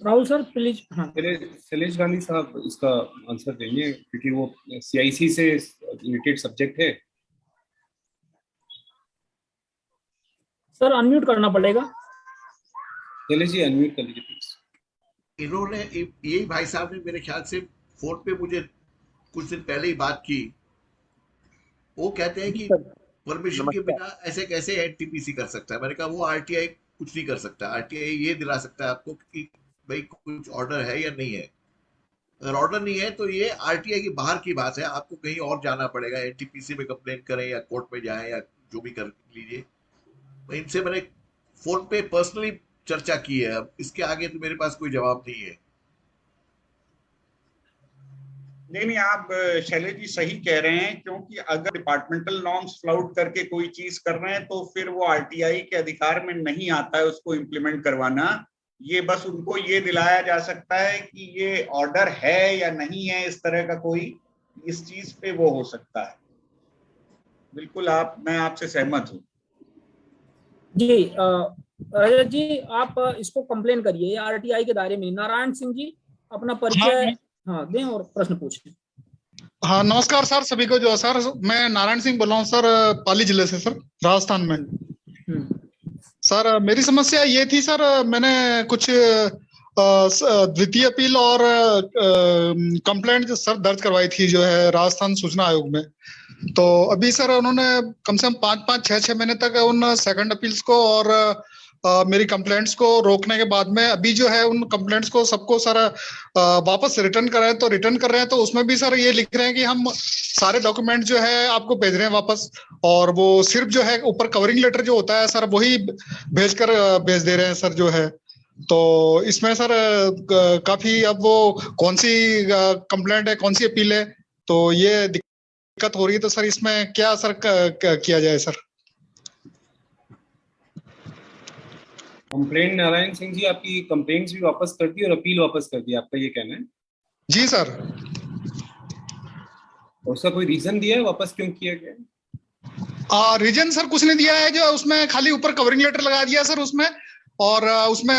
Rahul sir please. हाँ, शैलेश गांधी साहब इसका आंसर देंगे क्योंकि वो सीआईसी से रिलेटेड सब्जेक्ट है। सर अनम्यूट करना पड़ेगा। शैलेश जी अनम्यूट कर लीजिए प्लीज। इन्होंने यही भाई साहब ने मेरे ख्याल से फोन पे मुझे कुछ दिन पहले ही बात की। वो कहते हैं कि परमिशन के बिना ऐसे कैसे एनटीपीसी कर सकता है। मैंने कहा वो आरटीआई कुछ नहीं कर सकता। आरटीआई ये दिला सकता है आपको कि भाई कुछ ऑर्डर है या नहीं है। अगर ऑर्डर नहीं है तो ये आरटीआई की बाहर की बात है, आपको कहीं और जाना पड़ेगा, एनटीपीसी में कंप्लेन करें या कोर्ट में जाएं या जो भी कर लीजिए। इनसे मैंने फोन पे पर्सनली चर्चा की है। अब इसके आगे तो मेरे पास कोई जवाब नहीं है। नहीं, आप शैलेश जी सही कह रहे हैं, क्योंकि अगर डिपार्टमेंटल नॉर्म्स फ्लाउट करके कोई चीज कर रहे हैं तो फिर वो आरटीआई के अधिकार में नहीं आता है उसको इम्प्लीमेंट करवाना। ये बस उनको ये दिलाया जा सकता है कि ये ऑर्डर है या नहीं है, इस तरह का कोई इस चीज पे वो हो सकता है। बिल्कुल मैं आपसे सहमत हूँ जी। रजत जी आप इसको कंप्लेन करिए, आरटीआई के दायरे में। नारायण सिंह जी अपना परिचय हाँ दें और प्रश्न पूछें। हाँ नमस्कार सर सभी को। जो सर मैं नारायण सिंह बोल रहा हूँ सर, पाली जिले से सर, राजस्थान में। सर मेरी समस्या ये थी सर, मैंने कुछ द्वितीय अपील और कंप्लेंट जो सर दर्ज करवाई थी जो है राजस्थान सूचना आयोग में, तो अभी सर उन्होंने कम से कम 5-6 महीने तक उन सेकंड अपील्स को और मेरी कंप्लेंट्स को रोकने के बाद में अभी जो है उन कंप्लेंट्स को सबको सर वापस रिटर्न कर रहे हैं, तो रिटर्न कर रहे हैं तो उसमें भी सर ये लिख रहे हैं कि हम सारे डॉक्यूमेंट जो है आपको भेज रहे हैं वापस, और वो सिर्फ जो है ऊपर कवरिंग लेटर जो होता है सर वही भेज दे रहे हैं सर जो है। तो इसमें सर काफी अब वो कौन सी कंप्लेंट है, कौन सी अपील है, तो ये दिक्कत हो रही है। तो सर इसमें क्या सर किया जाए सर? कंप्लेंट नारायण सिंह जी, आपकी कंप्लेंट्स भी वापस कर दी और अपील वापस कर दी, आपका ये कहना है? जी सर। उसका कोई रीजन दिया है वापस क्यों किया गया? रीजन सर कुछ नहीं दिया है, जो उसमें खाली ऊपर कवरिंग लेटर लगा दिया सर उसमें, और उसमें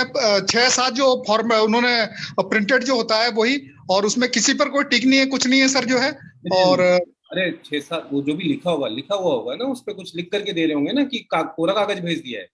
6-7 जो फॉर्म उन्होंने प्रिंटेड जो होता है वही, और उसमें किसी पर कोई टिक नहीं है, कुछ नहीं है सर जो है। और अरे 6-7 वो जो भी लिखा हुआ होगा ना, उस पर कुछ लिख करके दे रहे होंगे ना कि कोरा कागज भेज दिया है।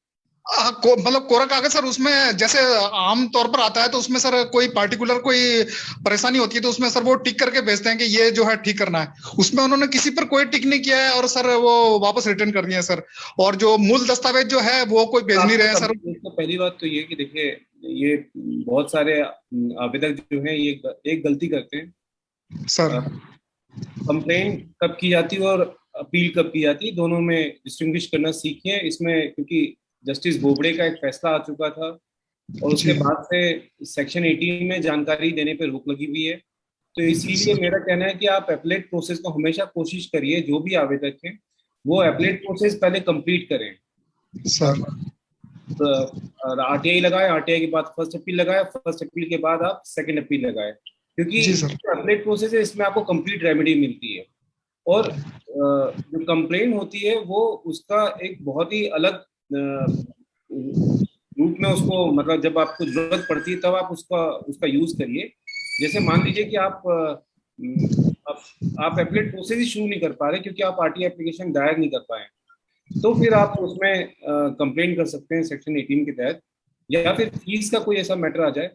मतलब कोरा कागज सर, उसमें जैसे आम तौर पर आता है तो उसमें सर कोई पार्टिकुलर कोई परेशानी होती है तो उसमें सर वो टिक करके भेजते हैं कि ये जो है ठीक करना है, उसमें उन्होंने किसी पर कोई टिक नहीं किया है और सर वो वापस रिटर्न कर दिया सर, और जो मूल दस्तावेज जो है वो कोई भेज नहीं रहे हैं सर। तो पहली बात तो ये कि देखिए, ये बहुत सारे आवेदक जो है ये एक गलती करते हैं सर। कंप्लेंट कब की जाती है और अपील कब की जाती है, दोनों में डिस्टिंग्विश करना सीखिए इसमें, क्योंकि जस्टिस बोबड़े का एक फैसला आ चुका था और उसके बाद से सेक्शन 18 में जानकारी देने पर रोक लगी हुई है। तो इसीलिए मेरा कहना है कि आप एपलेट प्रोसेस को हमेशा कोशिश करिए, जो भी आवेदक हैं वो एपलेट प्रोसेस पहले कंप्लीट करें सर। तो आरटीआई लगाए, आरटीआई के बाद फर्स्ट अपील लगाए, फर्स्ट अपील के बाद आप सेकंड अपील लगाए, क्योंकि एपलेट प्रोसेस है इसमें आपको कंप्लीट रेमेडी मिलती है। और जो कंप्लेन होती है वो उसका एक बहुत ही अलग रूप में उसको, मतलब जब आपको जरूरत पड़ती है तब आप उसका यूज करिए। जैसे मान लीजिए कि आप एपलेट प्रोसेस ही शुरू नहीं कर पा रहे क्योंकि आप आरटीआई एप्लीकेशन दायर नहीं कर पाए, तो फिर आप उसमें कंप्लेंट कर सकते हैं सेक्शन 18 के तहत। या फिर फीस का कोई ऐसा मैटर आ जाए,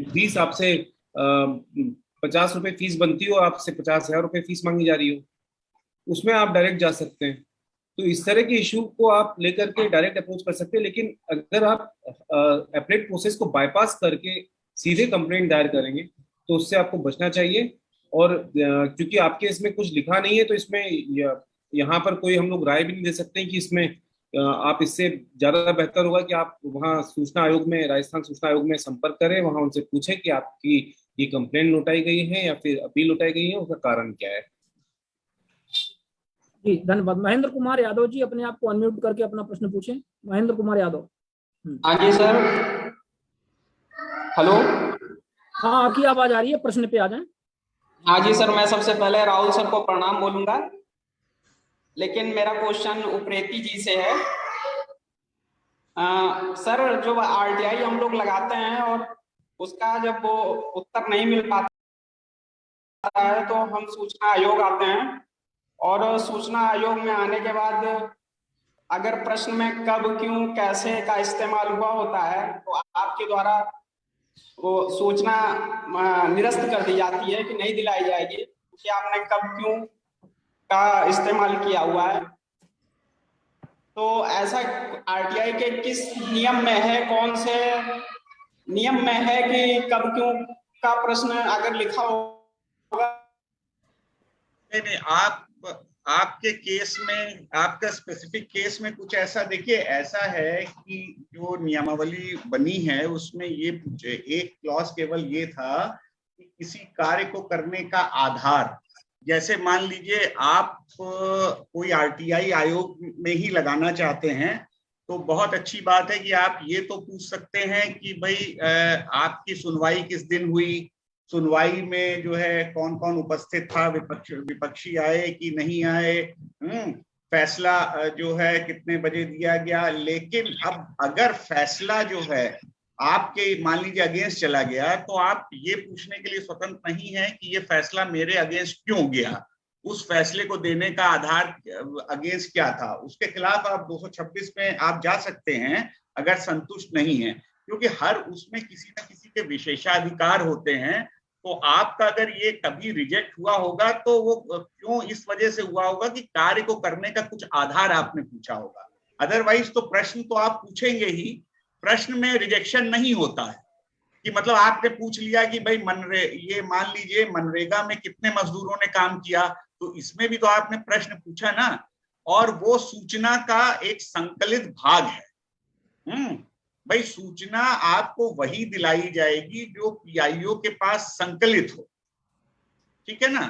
फीस आपसे 50 रुपए फीस बनती हो, आपसे 50,000 रुपए फीस मांगी जा रही हो, उसमें आप डायरेक्ट जा सकते हैं। तो इस तरह के इशू को आप लेकर के डायरेक्ट अप्रोच कर सकते हैं। लेकिन अगर आप एपलेट प्रोसेस को बाईपास करके सीधे कंप्लेंट दायर करेंगे तो उससे आपको बचना चाहिए। और क्योंकि आपके इसमें कुछ लिखा नहीं है तो इसमें यहाँ पर कोई हम लोग राय भी नहीं दे सकते कि इसमें आप, इससे ज्यादा बेहतर होगा कि आप वहाँ सूचना आयोग में, राजस्थान सूचना आयोग में संपर्क करें, वहाँ उनसे पूछें कि आपकी ये कंप्लेंट लौटाई गई है या फिर अपील लौटाई गई है, उसका कारण क्या है। जी धन्यवाद। महेंद्र कुमार यादव जी, अपने आप को अनम्यूट करके अपना प्रश्न पूछें। महेंद्र कुमार यादव। हाँ जी सर, हेलो। हाँ, आपकी आवाज आ रही है, प्रश्न पे आ जाएं। हाँ जी सर, मैं सबसे पहले राहुल सर को प्रणाम बोलूंगा, लेकिन मेरा क्वेश्चन उप्रेती जी से है। सर, जो आरटीआई हम लोग लगाते हैं और उसका जब वो उत्तर नहीं मिल पाता है तो हम सूचना आयोग आते हैं, और सूचना आयोग में आने के बाद अगर प्रश्न में कब, क्यों, कैसे का इस्तेमाल हुआ होता है तो आपके द्वारा वो सूचना निरस्त कर दी जाती है कि नहीं दिलाई जाएगी कि आपने कब, क्यों का इस्तेमाल किया हुआ है। तो ऐसा आरटीआई के किस नियम में है, कौन से नियम में है कि कब, क्यों का प्रश्न अगर लिखा होगा? नहीं, आपके केस में, आपका स्पेसिफिक केस में कुछ ऐसा, देखिए ऐसा है कि जो नियमावली बनी है उसमें ये एक क्लॉज केवल ये था कि किसी कार्य को करने का आधार, जैसे मान लीजिए आप कोई आरटीआई आयोग में ही लगाना चाहते हैं तो बहुत अच्छी बात है कि आप ये तो पूछ सकते हैं कि भाई आपकी सुनवाई किस दिन हुई, सुनवाई में जो है कौन कौन उपस्थित था, विपक्षी आए कि नहीं आए, फैसला जो है कितने बजे दिया गया। लेकिन अब अगर फैसला जो है आपके मान लीजिए अगेंस्ट चला गया तो आप ये पूछने के लिए स्वतंत्र नहीं है कि ये फैसला मेरे अगेंस्ट क्यों गया, उस फैसले को देने का आधार अगेंस्ट क्या था, उसके खिलाफ आप 226 में आप जा सकते हैं अगर संतुष्ट नहीं है। क्योंकि हर उसमें किसी न किसी के विशेषाधिकार होते हैं। तो आपका अगर ये कभी रिजेक्ट हुआ होगा तो वो क्यों इस वजह से हुआ होगा कि कार्य को करने का कुछ आधार आपने पूछा होगा। अदरवाइज तो प्रश्न तो आप पूछेंगे ही, प्रश्न में रिजेक्शन नहीं होता है कि मतलब आपने पूछ लिया कि भाई ये मान लीजिए मनरेगा में कितने मजदूरों ने काम किया, तो इसमें भी तो आपने प्रश्न पूछा ना, और वो सूचना का एक संकलित भाग है। भाई सूचना आपको वही दिलाई जाएगी जो पीआईओ के पास संकलित हो, ठीक है ना।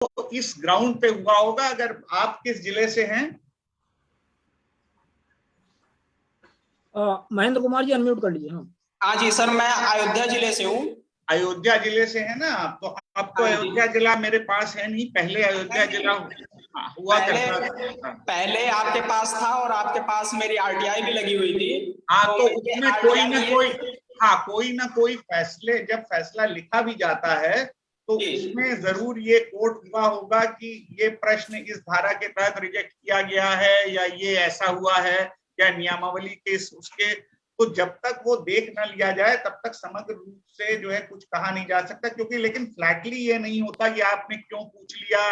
तो इस ग्राउंड पे हुआ होगा। अगर आप किस जिले से हैं? महेंद्र कुमार जी अनम्यूट कर लीजिए। हाँ जी सर, मैं अयोध्या जिले से हूँ। अयोध्या जिले से है ना आप? तो अब तो अयोध्या जिला मेरे पास है नहीं, पहले अयोध्या जिला हुआ करता था। पहले आपके पास था और आपके पास मेरी आरटीआई भी लगी हुई थी। हाँ, तो उसमें कोई ना कोई फैसले, जब फैसला लिखा भी जाता है तो उसमें जरूर ये कोट हुआ होगा कि ये प्रश्न इस धारा के तहत रिजेक्ट किया गया है या ये ऐसा हुआ है या नियमावली के उसके। तो जब तक वो देख न लिया जाए तब तक समग्र रूप से जो है कुछ कहा नहीं जा सकता। क्योंकि लेकिन फ्लैटली ये नहीं होता कि आपने क्यों पूछ लिया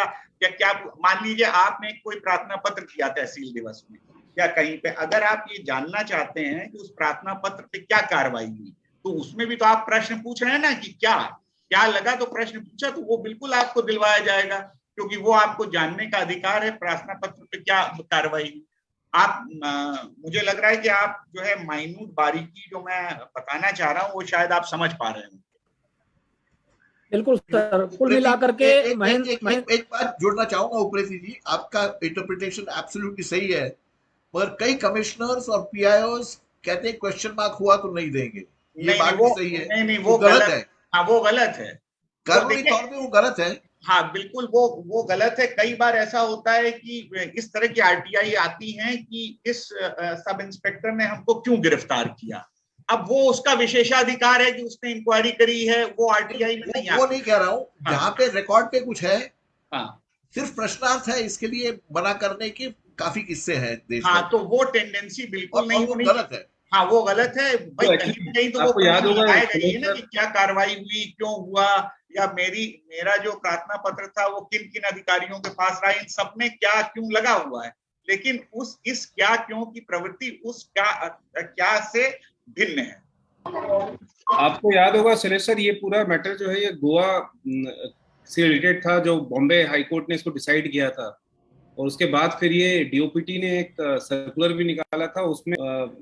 या क्या। मान लीजिए आपने कोई प्रार्थना पत्र किया तहसील दिवस में या कहीं पे, अगर आप ये जानना चाहते हैं कि उस प्रार्थना पत्र पे क्या कार्रवाई हुई, तो उसमें भी तो आप प्रश्न पूछ रहे हैं ना कि क्या लगा, तो प्रश्न पूछा तो वो बिल्कुल आपको दिलवाया जाएगा, क्योंकि वो आपको जानने का अधिकार है प्रार्थना पत्र पे क्या कार्रवाई हुई। आप मुझे लग रहा है कि आप जो है माइन्यूट बारीकी जो मैं बताना चाह रहा हूँ वो शायद आप समझ पा रहे हैं। बिल्कुल सर, कुल मिलाकर के एक बात जोड़ना चाहूंगा उप्रेती जी, आपका इंटरप्रिटेशन एब्सोल्युटली सही है, पर कई कमिश्नर्स और पीआईओस कहते हैं क्वेश्चन मार्क हुआ तो नहीं देंगे। ये बात भी सही है? नहीं, वो गलत है। हाँ, वो गलत है, कानूनी तौर पे वो गलत है। हाँ बिल्कुल, वो गलत है। कई बार ऐसा होता है कि इस तरह की आरटीआई आती हैं कि इस सब इंस्पेक्टर ने हमको क्यों गिरफ्तार किया। अब वो उसका विशेषाधिकार है कि उसने इंक्वायरी करी है, वो आरटीआई में नहीं वो नहीं कह रहा हूँ। हाँ। जहाँ पे रिकॉर्ड पे कुछ है, हाँ, सिर्फ प्रश्नार्थ है, इसके लिए मना करने के काफी किस्से हैं देश में। हाँ, तो वो टेंडेंसी बिल्कुल नहीं होनी, गलत है। हाँ वो गलत है भाई। कहीं तो वो याद होगा ना कि क्या कार्रवाई हुई, क्यों हुआ, या मेरा जो प्रार्थना पत्र था वो किन किन अधिकारियों के पास रहा, इन सब में क्या क्यों लगा हुआ है। लेकिन इस क्या क्यों की प्रवृत्ति उस क्या से भिन्न है। आपको याद होगा शैलेश सर, ये पूरा मैटर जो है ये गोवा से रिलेटेड था, जो बॉम्बे हाई कोर्ट ने इसको डिसाइड किया था, और उसके बाद फिर ये डीओपीटी ने एक सर्कुलर भी निकाला था, उसमें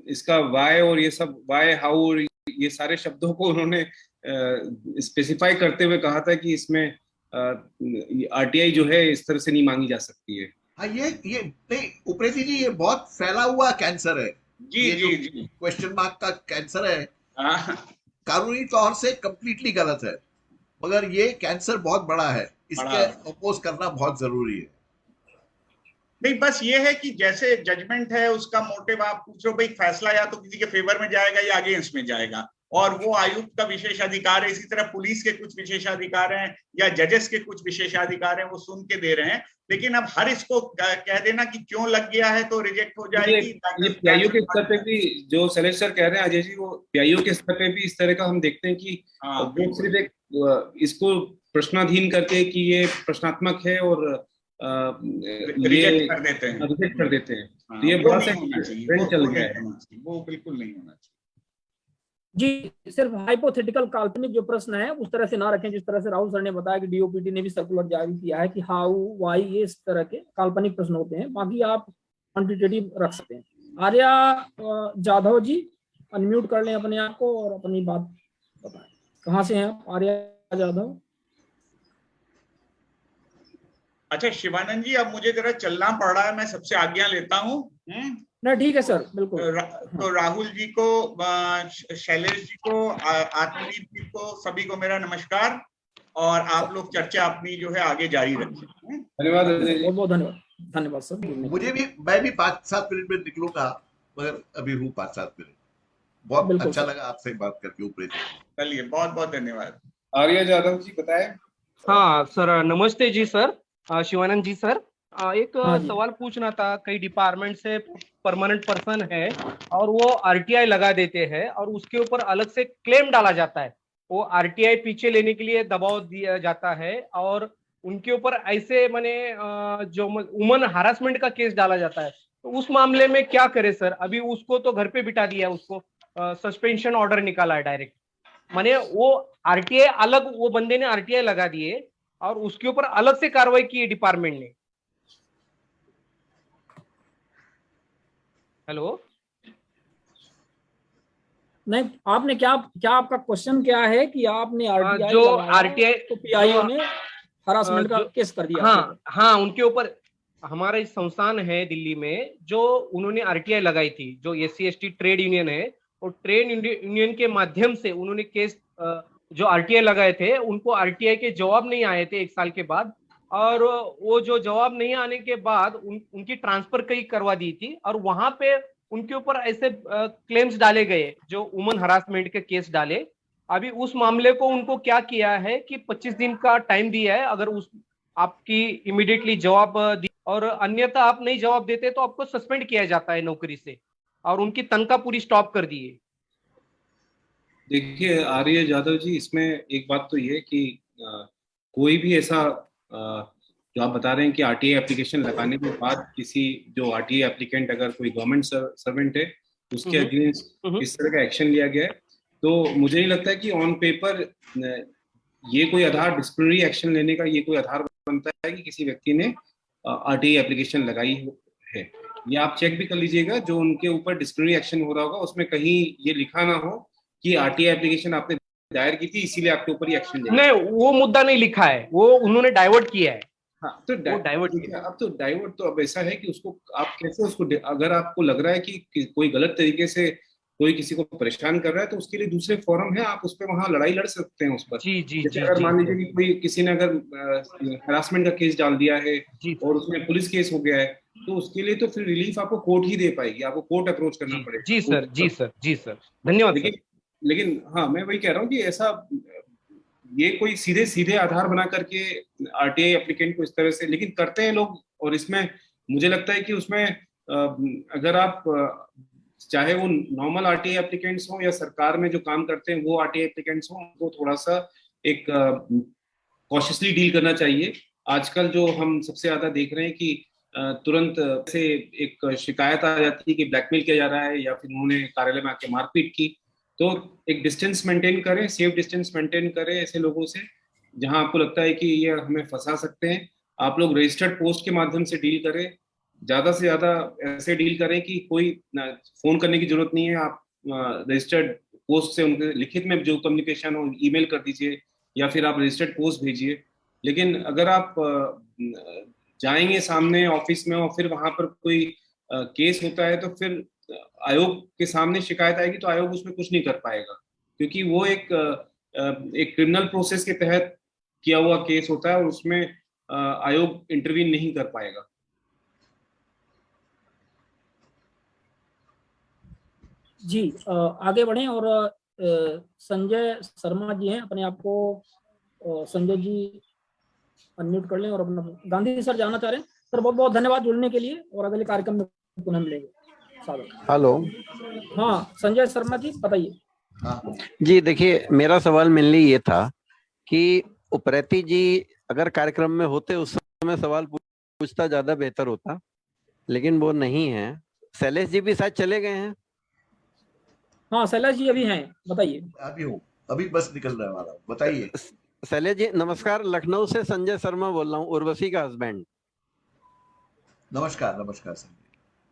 इसका वाई और ये सब वाई हाउ और ये सारे शब्दों को उन्होंने स्पेसिफाई करते हुए कहा था कि इसमें आरटीआई जो है इस तरह से नहीं मांगी जा सकती है। हाँ, ये नहीं उप्रेती जी, ये बहुत फैला हुआ कैंसर है। जी क्वेश्चन मार्क का कैंसर है। हाँ। कानूनी तौर से कंप्लीटली गलत है, मगर ये कैंसर बहुत बड़ा है, इसके अपोज करना बहुत जरूरी है। नहीं, बस ये है कि जैसे जजमेंट है उसका मोटिव आप पूछो, भाई फैसला या तो किसी के फेवर में जाएगा या अगेंस्ट में जाएगा, और वो आयुक्त का विशेषाधिकार है। इसी तरह पुलिस के कुछ विशेषाधिकार हैं या जजेस के कुछ विशेषाधिकार हैं, वो सुन के दे रहे हैं। लेकिन अब हर इसको कह देना कि क्यों लग गया है तो रिजेक्ट हो जाएगी। ये पीआईओ के स्तर पे भी जो शैलेश सर कह रहे हैं अजय जी, वो पीआईओ के स्तर पे भी इस तरह का हम देखते हैं कि वो सिर्फ एक इसको प्रश्नाधीन करके कि ये प्रश्नात्मक है और रिजेक्ट कर देते हैं। तो ये बड़ा सा ट्रेंड चल गया है, वो बिल्कुल नहीं होना चाहिए जी। सिर्फ हाइपोथेटिकल काल्पनिक जो प्रश्न है उस तरह से ना रखें, जिस तरह से राहुल सर ने बताया कि डीओपीटी ने भी सर्कुलर जारी किया है कि हाउ वाई, ये इस तरह के काल्पनिक प्रश्न होते हैं। बाकी आप क्वांटिटेटिव रख सकते हैं। आर्या जाधव जी अनम्यूट कर लें अपने आप को और अपनी बात बताएं। कहाँ से हैं आप आर्या जाधव? अच्छा शिवानंद जी, अब मुझे जरा चलना पड़ रहा है, मैं सबसे आज्ञा लेता हूँ। ना ठीक है सर, बिल्कुल। तो राहुल जी को, शैलेश जी को, आत्मदीप जी को, सभी को मेरा नमस्कार, और आप लोग चर्चा अपनी जो है आगे जारी रखें। धन्यवाद, बहुत बहुत धन्यवाद। धन्यवाद सर। मैं भी 5-7 मिनट में निकलूंगा, मगर अभी हूँ 5-7 मिनट। बहुत अच्छा लगा आपसे बात करके उप्रेती। चलिए, बहुत बहुत धन्यवाद। आर्या जाधव जी बताएं। हाँ सर, नमस्ते जी सर, शिवानंद जी सर। एक हाँ जी। सवाल पूछना था। कई डिपार्टमेंट से परमानेंट पर्सन है और वो आरटीआई लगा देते हैं और उसके ऊपर अलग से क्लेम डाला जाता है। वो आरटीआई पीछे लेने के लिए दबाव दिया जाता है और उनके ऊपर ऐसे माने जो वुमन हरासमेंट का केस डाला जाता है। तो उस मामले में क्या करे सर? अभी उसको तो घर पे बिठा दिया, उसको सस्पेंशन ऑर्डर निकाला है डायरेक्ट। माने वो आरटीआई अलग, वो बंदे ने आरटीआई लगा दिए और उसके ऊपर अलग से कार्रवाई की है डिपार्टमेंट ने। हेलो, नहीं, आपने क्या क्या आपका क्वेश्चन क्या है कि आपने आरटीआई जो लगाया आरटीआई तो पीआईओ ने हरासमेंट का केस कर दिया आपके ऊपर? हाँ, उनके ऊपर हमारा एक संस्थान है दिल्ली में जो उन्होंने आरटीआई लगाई थी, जो SC/ST ट्रेड यूनियन है, और ट्रेड यूनियन के माध्यम से उन्होंने केस जो आरटीआई लगाए थे, उनको आरटीआई के जवाब नहीं आए थे 1 साल के बाद, और वो जो जवाब नहीं आने के बाद उनकी ट्रांसफर कहीं करवा दी थी और वहां पे उनके ऊपर ऐसे क्लेम्स डाले गए जो वुमन हरासमेंट के केस डाले। अभी उस मामले को उनको क्या किया है कि 25 दिन का टाइम दिया है, अगर उस आपकी इमीडिएटली जवाब दी और अन्यथा आप नहीं जवाब देते तो आपको सस्पेंड किया जाता है नौकरी से, और उनकी तनख्वाह पूरी स्टॉप कर दी है। देखिए आर्य यादव जी, इसमें एक बात तो ये है कि कोई भी ऐसा जो आप बता रहे हैं कि आरटीआई एप्लीकेशन लगाने के बाद किसी जो आरटीआई एप्लीकेंट अगर कोई गवर्नमेंट सर्वेंट है उसके अगेंस्ट इस तरह का एक्शन लिया गया है, तो मुझे नहीं लगता है कि ऑन पेपर ये कोई आधार डिसिप्लिनरी एक्शन लेने का ये कोई आधार बनता है कि किसी व्यक्ति ने आरटीआई एप्लीकेशन लगाई है। ये आप चेक भी कर लीजिएगा, जो उनके ऊपर डिसिप्लिनरी एक्शन हो रहा होगा उसमें कहीं ये लिखा ना हो कि आरटीआई एप्लीकेशन आपने दायर की थी इसीलिए आपके ऊपर ये एक्शन लिया। नहीं, वो मुद्दा नहीं लिखा है, वो उन्होंने डाइवर्ट किया है। हाँ, तो डाइवर्ट किया। अब तो डाइवर्ट तो अब ऐसा है कि उसको आप कैसे उसको, अगर आपको लग रहा है कि कोई गलत तरीके से कोई किसी को परेशान कर रहा है तो उसके लिए दूसरे फोरम है, आप उस पर वहां लड़ाई लड़ सकते हैं उस पर। जी, अगर मान लीजिए कि कोई किसी ने अगर हरासमेंट का केस डाल दिया है और उसमें पुलिस केस हो गया है, तो उसके लिए तो फिर रिलीफ आपको कोर्ट ही दे पाएगी, आपको कोर्ट अप्रोच करना पड़ेगा। जी सर, धन्यवाद। लेकिन हाँ, मैं वही कह रहा हूँ कि ऐसा ये कोई सीधे आधार बना करके आरटीआई एप्लीकेंट को इस तरह से लेकिन करते हैं लोग। और इसमें मुझे लगता है कि उसमें अगर आप चाहे वो नॉर्मल आरटीआई एप्लीकेंट्स हो या सरकार में जो काम करते हैं वो आरटीआई एप्लीकेंट्स हो, उनको थोड़ा सा एक कॉशियसली डील करना चाहिए। आजकल जो हम सबसे ज्यादा देख रहे हैं कि तुरंत से एक शिकायत आ जाती है कि ब्लैकमेल किया जा रहा है या फिर उन्होंने कार्यालय में आके मारपीट की, तो एक डिस्टेंस मेंटेन करें, सेफ डिस्टेंस मेंटेन करें ऐसे लोगों से जहां आपको लगता है कि ये हमें फंसा सकते हैं। आप लोग रजिस्टर्ड पोस्ट के माध्यम से डील करें, ज्यादा से ज्यादा ऐसे डील करें कि कोई फोन करने की जरूरत नहीं है। आप रजिस्टर्ड पोस्ट से उनके लिखित में जो कम्युनिकेशन हो ईमेल कर दीजिए या फिर आप रजिस्टर्ड पोस्ट भेजिए। लेकिन अगर आप जाएंगे सामने ऑफिस में और फिर वहां पर कोई केस होता है तो फिर आयोग के सामने शिकायत आएगी तो आयोग उसमें कुछ नहीं कर पाएगा, क्योंकि वो एक क्रिमिनल प्रोसेस के तहत किया हुआ केस होता है और उसमें आयोग इंटरवीन नहीं कर पाएगा। जी, आगे बढ़ें और संजय शर्मा जी हैं, अपने आप को संजय जी अनम्यूट कर लें और अपना गांधी सर जाना चाह रहे हैं। सर बहुत बहुत धन्यवाद जुड़ने के लिए और अगले कार्यक्रम में पुनः मिलेंगे। हेलो, हाँ संजय शर्मा जी बताइए। जी देखिए, मेरा सवाल मेनली ये था कि उप्रेती जी अगर कार्यक्रम में होते उस समय सवाल पूछता ज्यादा बेहतर होता, लेकिन वो नहीं है। शैलेश जी भी शायद चले गए हैं। हाँ शैलेश जी अभी हैं, बताइए। अभी बस निकल रहा है हमारा, बताइए। शैलेश जी नमस्कार, लखनऊ से संजय शर्मा बोल रहा हूँ, उर्वशी का हस्बैंड। नमस्कार संजय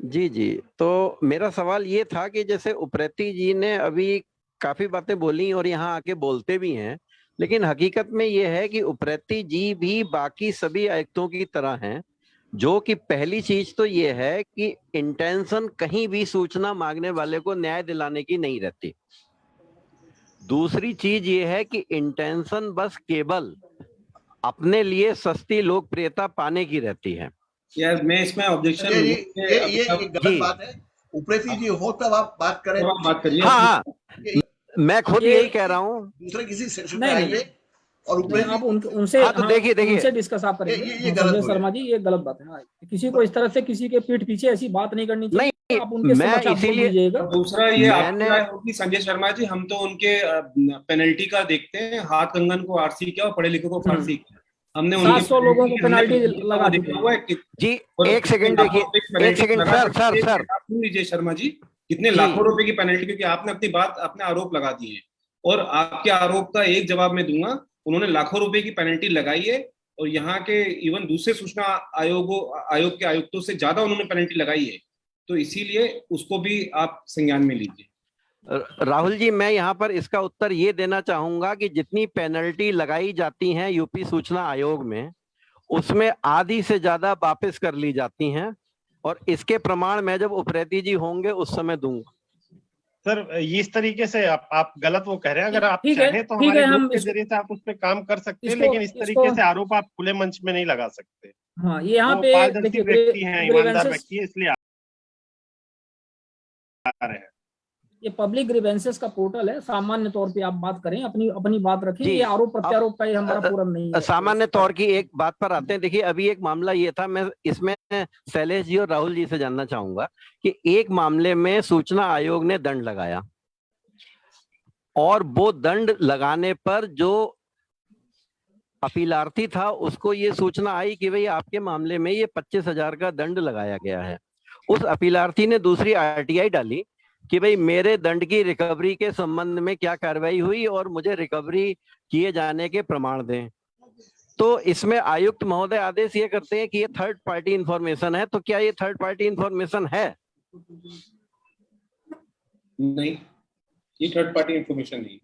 जी। तो मेरा सवाल ये था कि जैसे उप्रेती जी ने अभी काफी बातें बोली और यहाँ आके बोलते भी हैं, लेकिन हकीकत में ये है कि उप्रेती जी भी बाकी सभी आयुक्तों की तरह हैं, जो कि पहली चीज तो ये है कि इंटेंशन कहीं भी सूचना मांगने वाले को न्याय दिलाने की नहीं रहती। दूसरी चीज ये है कि इंटेंशन बस केवल अपने लिए सस्ती लोकप्रियता पाने की रहती है। यार मैं इसमें ऑब्जेक्शन, ये गलत बात है। उप्रेती जी हो तब आप बात करें, बात करिए। हाँ, मैं खुद यही कह रहा हूँ। दूसरे किसी सेक्शन में आएंगे और नहीं, आप उनसे हाँ, तो देखिए उनसे डिस्कस आप करेंगे। ये गलत संजय हो शर्मा जी, ये गलत बात है। हाँ, किसी को इस तरह से किसी के पीठ पीछे ऐसी बात नहीं करनी चाहिए। नहीं, आप उनके मैं समक्ष आप बोल इसीलिए दीजिएगा। दूसरा ये आपकी मैंने राय होगी संजय शर्मा जी, हम तो उनके पेनल्टी का देखते हैं, हाथ कंगन को आरसी क्या और पढ़े लिखे को फारसी क्या। हमने उनके 700 लोगों को हमने पेनाल्टी लगा देखा चुके हुआ हैं है कि जी। और एक सेकंड लाखों देखिए, रुपए की एक पेनल्टी सेकंड लगा सर करके, सर सुन लीजिए शर्मा जी, कितने जी। लाखों रुपए की पेनल्टी, क्योंकि आपने अपनी बात अपने आरोप लगा दिए हैं और आपके आरोप का एक जवाब मैं दूंगा। उन्होंने लाखों रुपए की पेनल्टी लगाई है और यहाँ के इवन दूसरे सूचना आयोग के आयुक्तों से ज्यादा उन्होंने पेनल्टी लगाई है, तो इसीलिए उसको भी आप संज्ञान में लीजिए। राहुल जी, मैं यहाँ पर इसका उत्तर ये देना चाहूंगा कि जितनी पेनल्टी लगाई जाती हैं यूपी सूचना आयोग में, उसमें आधी से ज्यादा वापस कर ली जाती हैं और इसके प्रमाण मैं जब उप्रेती जी होंगे उस समय दूंगा। सर, इस तरीके से आप गलत वो कह रहे हैं। अगर आप ठीक है, चाहें तो ठीक है, हमारे हम ग्रुप के इसको- जरिए से आप उस पर काम कर सकते हैं, इसको- लेकिन इस तरीके इसको- से आरोप आप खुले मंच में नहीं लगा सकते। हाँ, ये यहाँ वो पे पारदर्शी देखिए व्यक्ति हैं, ईमानदार ग्रीवेंसेस, व्यक्ति है, इसलिए आ रहे हैं। ये पब्लिक ग्रीवेंसेस का पोर्टल है। सामान्य तौर पे आप बात करें, अपनी बात रखें। जी। ये आरोप प्रत्यारोप का ये हमारा फोरम नहीं है। सामान्य तौर की एक बात पर आते हैं। देखिए, अभी एक मामला ये था, मैं इसमें शैलेश जी और राहुल जी से जानना चाहूंगा कि एक मामले में सूचना आयोग ने दंड लगाया और वो दंड लगाने पर जो अपीलार्थी था उसको ये सूचना आई कि भाई आपके मामले में ये 25,000 का दंड लगाया गया है। उस अपीलार्थी ने दूसरी आरटीआई डाली कि भाई मेरे दंड की रिकवरी के संबंध में क्या कार्रवाई हुई और मुझे रिकवरी किए जाने के प्रमाण दें। तो इसमें आयुक्त महोदय आदेश ये करते हैं कि ये थर्ड पार्टी इंफॉर्मेशन है, तो क्या ये थर्ड पार्टी इंफॉर्मेशन है? नहीं, ये थर्ड पार्टी इंफॉर्मेशन नहीं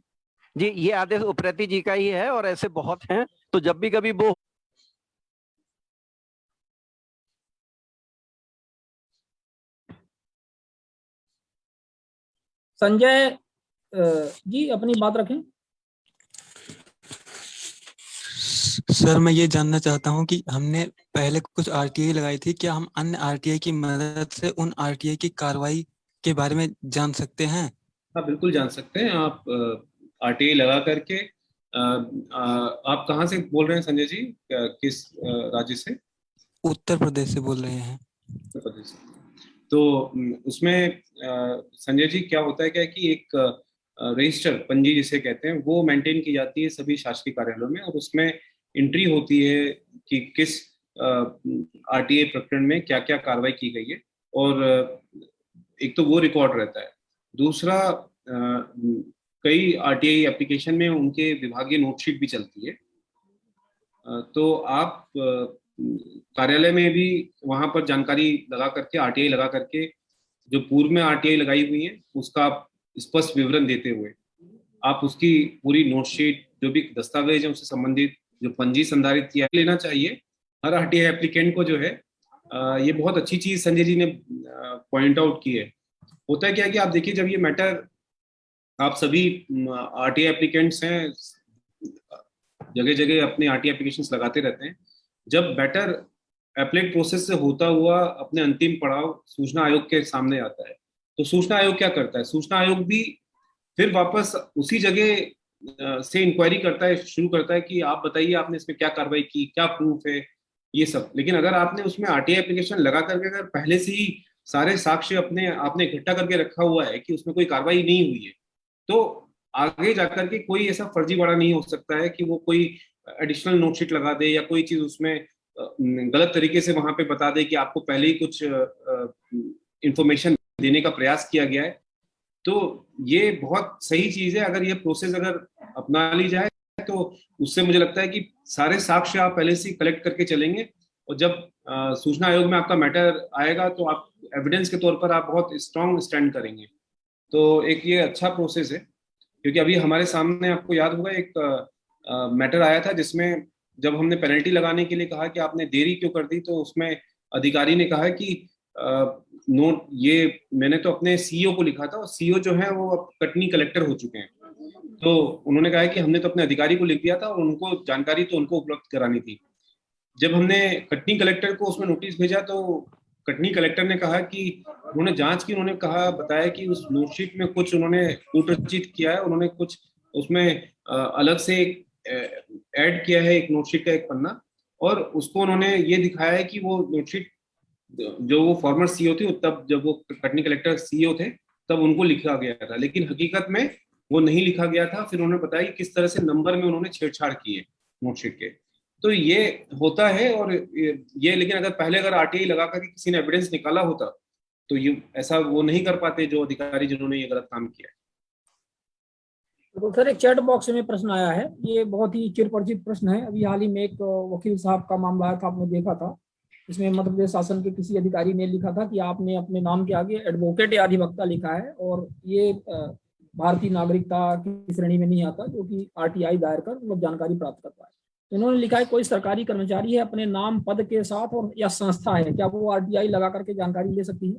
जी, ये आदेश उप्रेती जी का ही है और ऐसे बहुत हैं। तो जब भी कभी वो संजय जी अपनी बात रखें। सर, मैं ये जानना चाहता हूँ कि हमने पहले कुछ आरटीआई लगाई थी, क्या हम अन्य आरटीआई की मदद से उन आरटीआई की कार्रवाई के बारे में जान सकते हैं? हाँ, बिल्कुल जान सकते हैं आप। आरटीआई लगा करके आप कहाँ से बोल रहे हैं संजय जी, किस राज्य से? उत्तर प्रदेश से बोल रहे हैं। उत्तर प्रदेश से। तो उसमें संजय जी क्या होता है, क्या कि एक रजिस्टर, पंजी जिसे कहते हैं, वो मेंटेन की जाती है सभी शासकीय कार्यालयों में और उसमें एंट्री होती है कि किस आरटीआई प्रकरण में क्या क्या कार्रवाई की गई है और एक तो वो रिकॉर्ड रहता है। दूसरा, कई आरटीआई एप्लीकेशन में उनके विभागीय नोटशीट भी चलती है। तो आप कार्यालय में भी वहां पर जानकारी लगा करके, आरटीआई लगा करके, जो पूर्व में आरटीआई लगाई हुई है उसका स्पष्ट विवरण देते हुए आप उसकी पूरी नोटशीट, जो भी दस्तावेज है उससे संबंधित जो पंजी संधारित किया, लेना चाहिए हर आरटीआई एप्लीकेंट को। जो है ये बहुत अच्छी चीज संजय जी ने पॉइंट आउट की है। होता है क्या कि आप देखिए, जब ये मैटर, आप सभी आरटीआई एप्लीकेंट्स हैं, जगह जगह अपने आरटीआई एप्लीकेशंस लगाते रहते हैं। जब मैटर एप्लेट प्रोसेस से होता हुआ अपने अंतिम पड़ाव सूचना आयोग के सामने आता है, तो सूचना आयोग क्या करता है? सूचना आयोग भी फिर वापस उसी जगह से इंक्वायरी करता है, शुरू करता है कि आप बताइए आपने इसमें क्या कार्रवाई की, क्या प्रूफ है, ये सब। लेकिन अगर आपने उसमें आरटीआई एप्लीकेशन लगा करके अगर पहले से ही सारे साक्ष्य आपने इकट्ठा करके रखा हुआ है कि उसमें कोई कार्रवाई नहीं हुई है, तो आगे जाकर के कोई ऐसा फर्जीवाड़ा नहीं हो सकता है कि वो कोई एडिशनल नोटशीट लगा दे या कोई चीज उसमें गलत तरीके से वहां पे बता दे कि आपको पहले ही कुछ इंफॉर्मेशन देने का प्रयास किया गया है। तो ये बहुत सही चीज है। अगर ये प्रोसेस अगर अपना ली जाए तो उससे मुझे लगता है कि सारे साक्ष्य आप पहले से कलेक्ट करके चलेंगे और जब सूचना आयोग में आपका मैटर आएगा तो आप एविडेंस के तौर पर आप बहुत स्ट्रांग स्टैंड करेंगे। तो एक ये अच्छा प्रोसेस है, क्योंकि अभी हमारे सामने, आपको याद होगा, एक मैटर आया था जिसमें जब हमने पेनल्टी लगाने के लिए कहा कि आपने देरी क्यों कर दी, तो उसमें अधिकारी ने कहा कि नोट, ये मैंने तो अपने सीईओ को लिखा था और सीईओ जो है वो अब कटनी कलेक्टर हो चुके हैं। तो उन्होंने कहा कि हमने तो अपने अधिकारी को लिख दिया था और उनको जानकारी तो उनको उपलब्ध करानी थी। जब हमने कटनी कलेक्टर को उसमें नोटिस भेजा तो कटनी कलेक्टर ने कहा कि उन्होंने जांच की, उन्होंने बताया कि उस नोटशीट में कुछ उन्होंने कूटरचित किया है, उन्होंने कुछ उसमें अलग से ऐड किया है एक नोटशीट का एक पन्ना, और उसको उन्होंने ये दिखाया है कि वो नोटशीट जो वो फॉर्मर सीईओ थे, तब जब वो कटनी कलेक्टर सीईओ थे तब उनको लिखा गया था, लेकिन हकीकत में वो नहीं लिखा गया था। फिर उन्होंने बताया कि किस तरह से नंबर में उन्होंने छेड़छाड़ की है नोटशीट के। तो ये होता है, और ये लेकिन अगर पहले अगर आरटीआई लगा करके किसी ने एविडेंस निकाला होता तो ये ऐसा वो नहीं कर पाते जो अधिकारी जिन्होंने ये गलत काम किया है। तो सर एक चैट बॉक्स में प्रश्न आया है, ये बहुत ही चिरपरिचित प्रश्न है। अभी हाल ही में एक वकील साहब का मामला आया था, आपने देखा था। इसमें मध्य प्रदेश शासन के किसी अधिकारी ने लिखा था कि आपने अपने नाम के आगे एडवोकेट या अधिवक्ता लिखा है, और ये भारतीय नागरिकता की श्रेणी में नहीं आता, जो कि आरटीआई दायर कर मतलब जानकारी प्राप्त कर पाए। तो इन्होंने लिखा है कोई सरकारी कर्मचारी है अपने नाम पद के साथ और या संस्था है, क्या वो आरटीआई लगा करके जानकारी ले सकती है?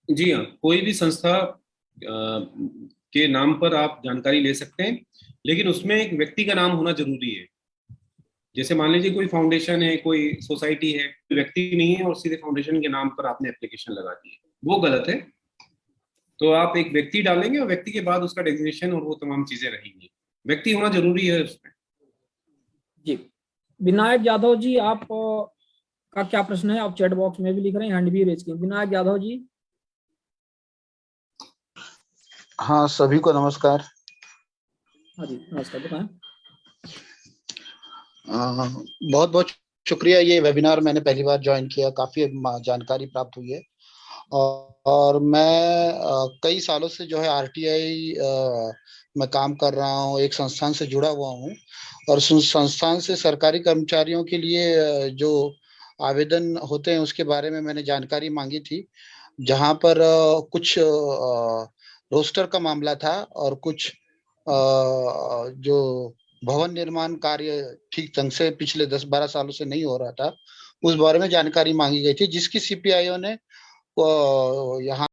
जी हाँ, कोई भी संस्था के नाम पर आप जानकारी ले सकते हैं, लेकिन उसमें एक व्यक्ति का नाम होना जरूरी है। जैसे मान लीजिए कोई फाउंडेशन है, कोई सोसाइटी है, व्यक्ति नहीं है और सीधे फाउंडेशन के नाम पर आपने एप्लीकेशन लगा दी है, वो गलत है। तो आप एक व्यक्ति डालेंगे और व्यक्ति के बाद उसका डेजिग्नेशन और वो तमाम चीजें रहेंगी, व्यक्ति होना जरूरी है उसमें। जी, विनायक यादव जी, आप का क्या प्रश्न है? आप चैट बॉक्स में भी लिख रहे हैं, हैंड भी रेज किए। विनायक यादव जी। हाँ, सभी को नमस्कार। हाँ जी नमस्कार, बताएं। बहुत बहुत शुक्रिया, ये वेबिनार मैंने पहली बार ज्वाइन किया, काफी जानकारी प्राप्त हुई है। और मैं कई सालों से जो है आरटीआई में काम कर रहा हूँ, एक संस्थान से जुड़ा हुआ हूँ, और संस्थान से सरकारी कर्मचारियों के लिए जो आवेदन होते हैं उसके बारे में मैंने जानकारी मांगी थी, जहाँ पर कुछ रोस्टर का मामला था और कुछ जो भवन निर्माण कार्य ठीक ढंग से पिछले 10-12 सालों से नहीं हो रहा था, उस बारे में जानकारी मांगी गई थी, जिसकी सीपीआईओ ने यहाँ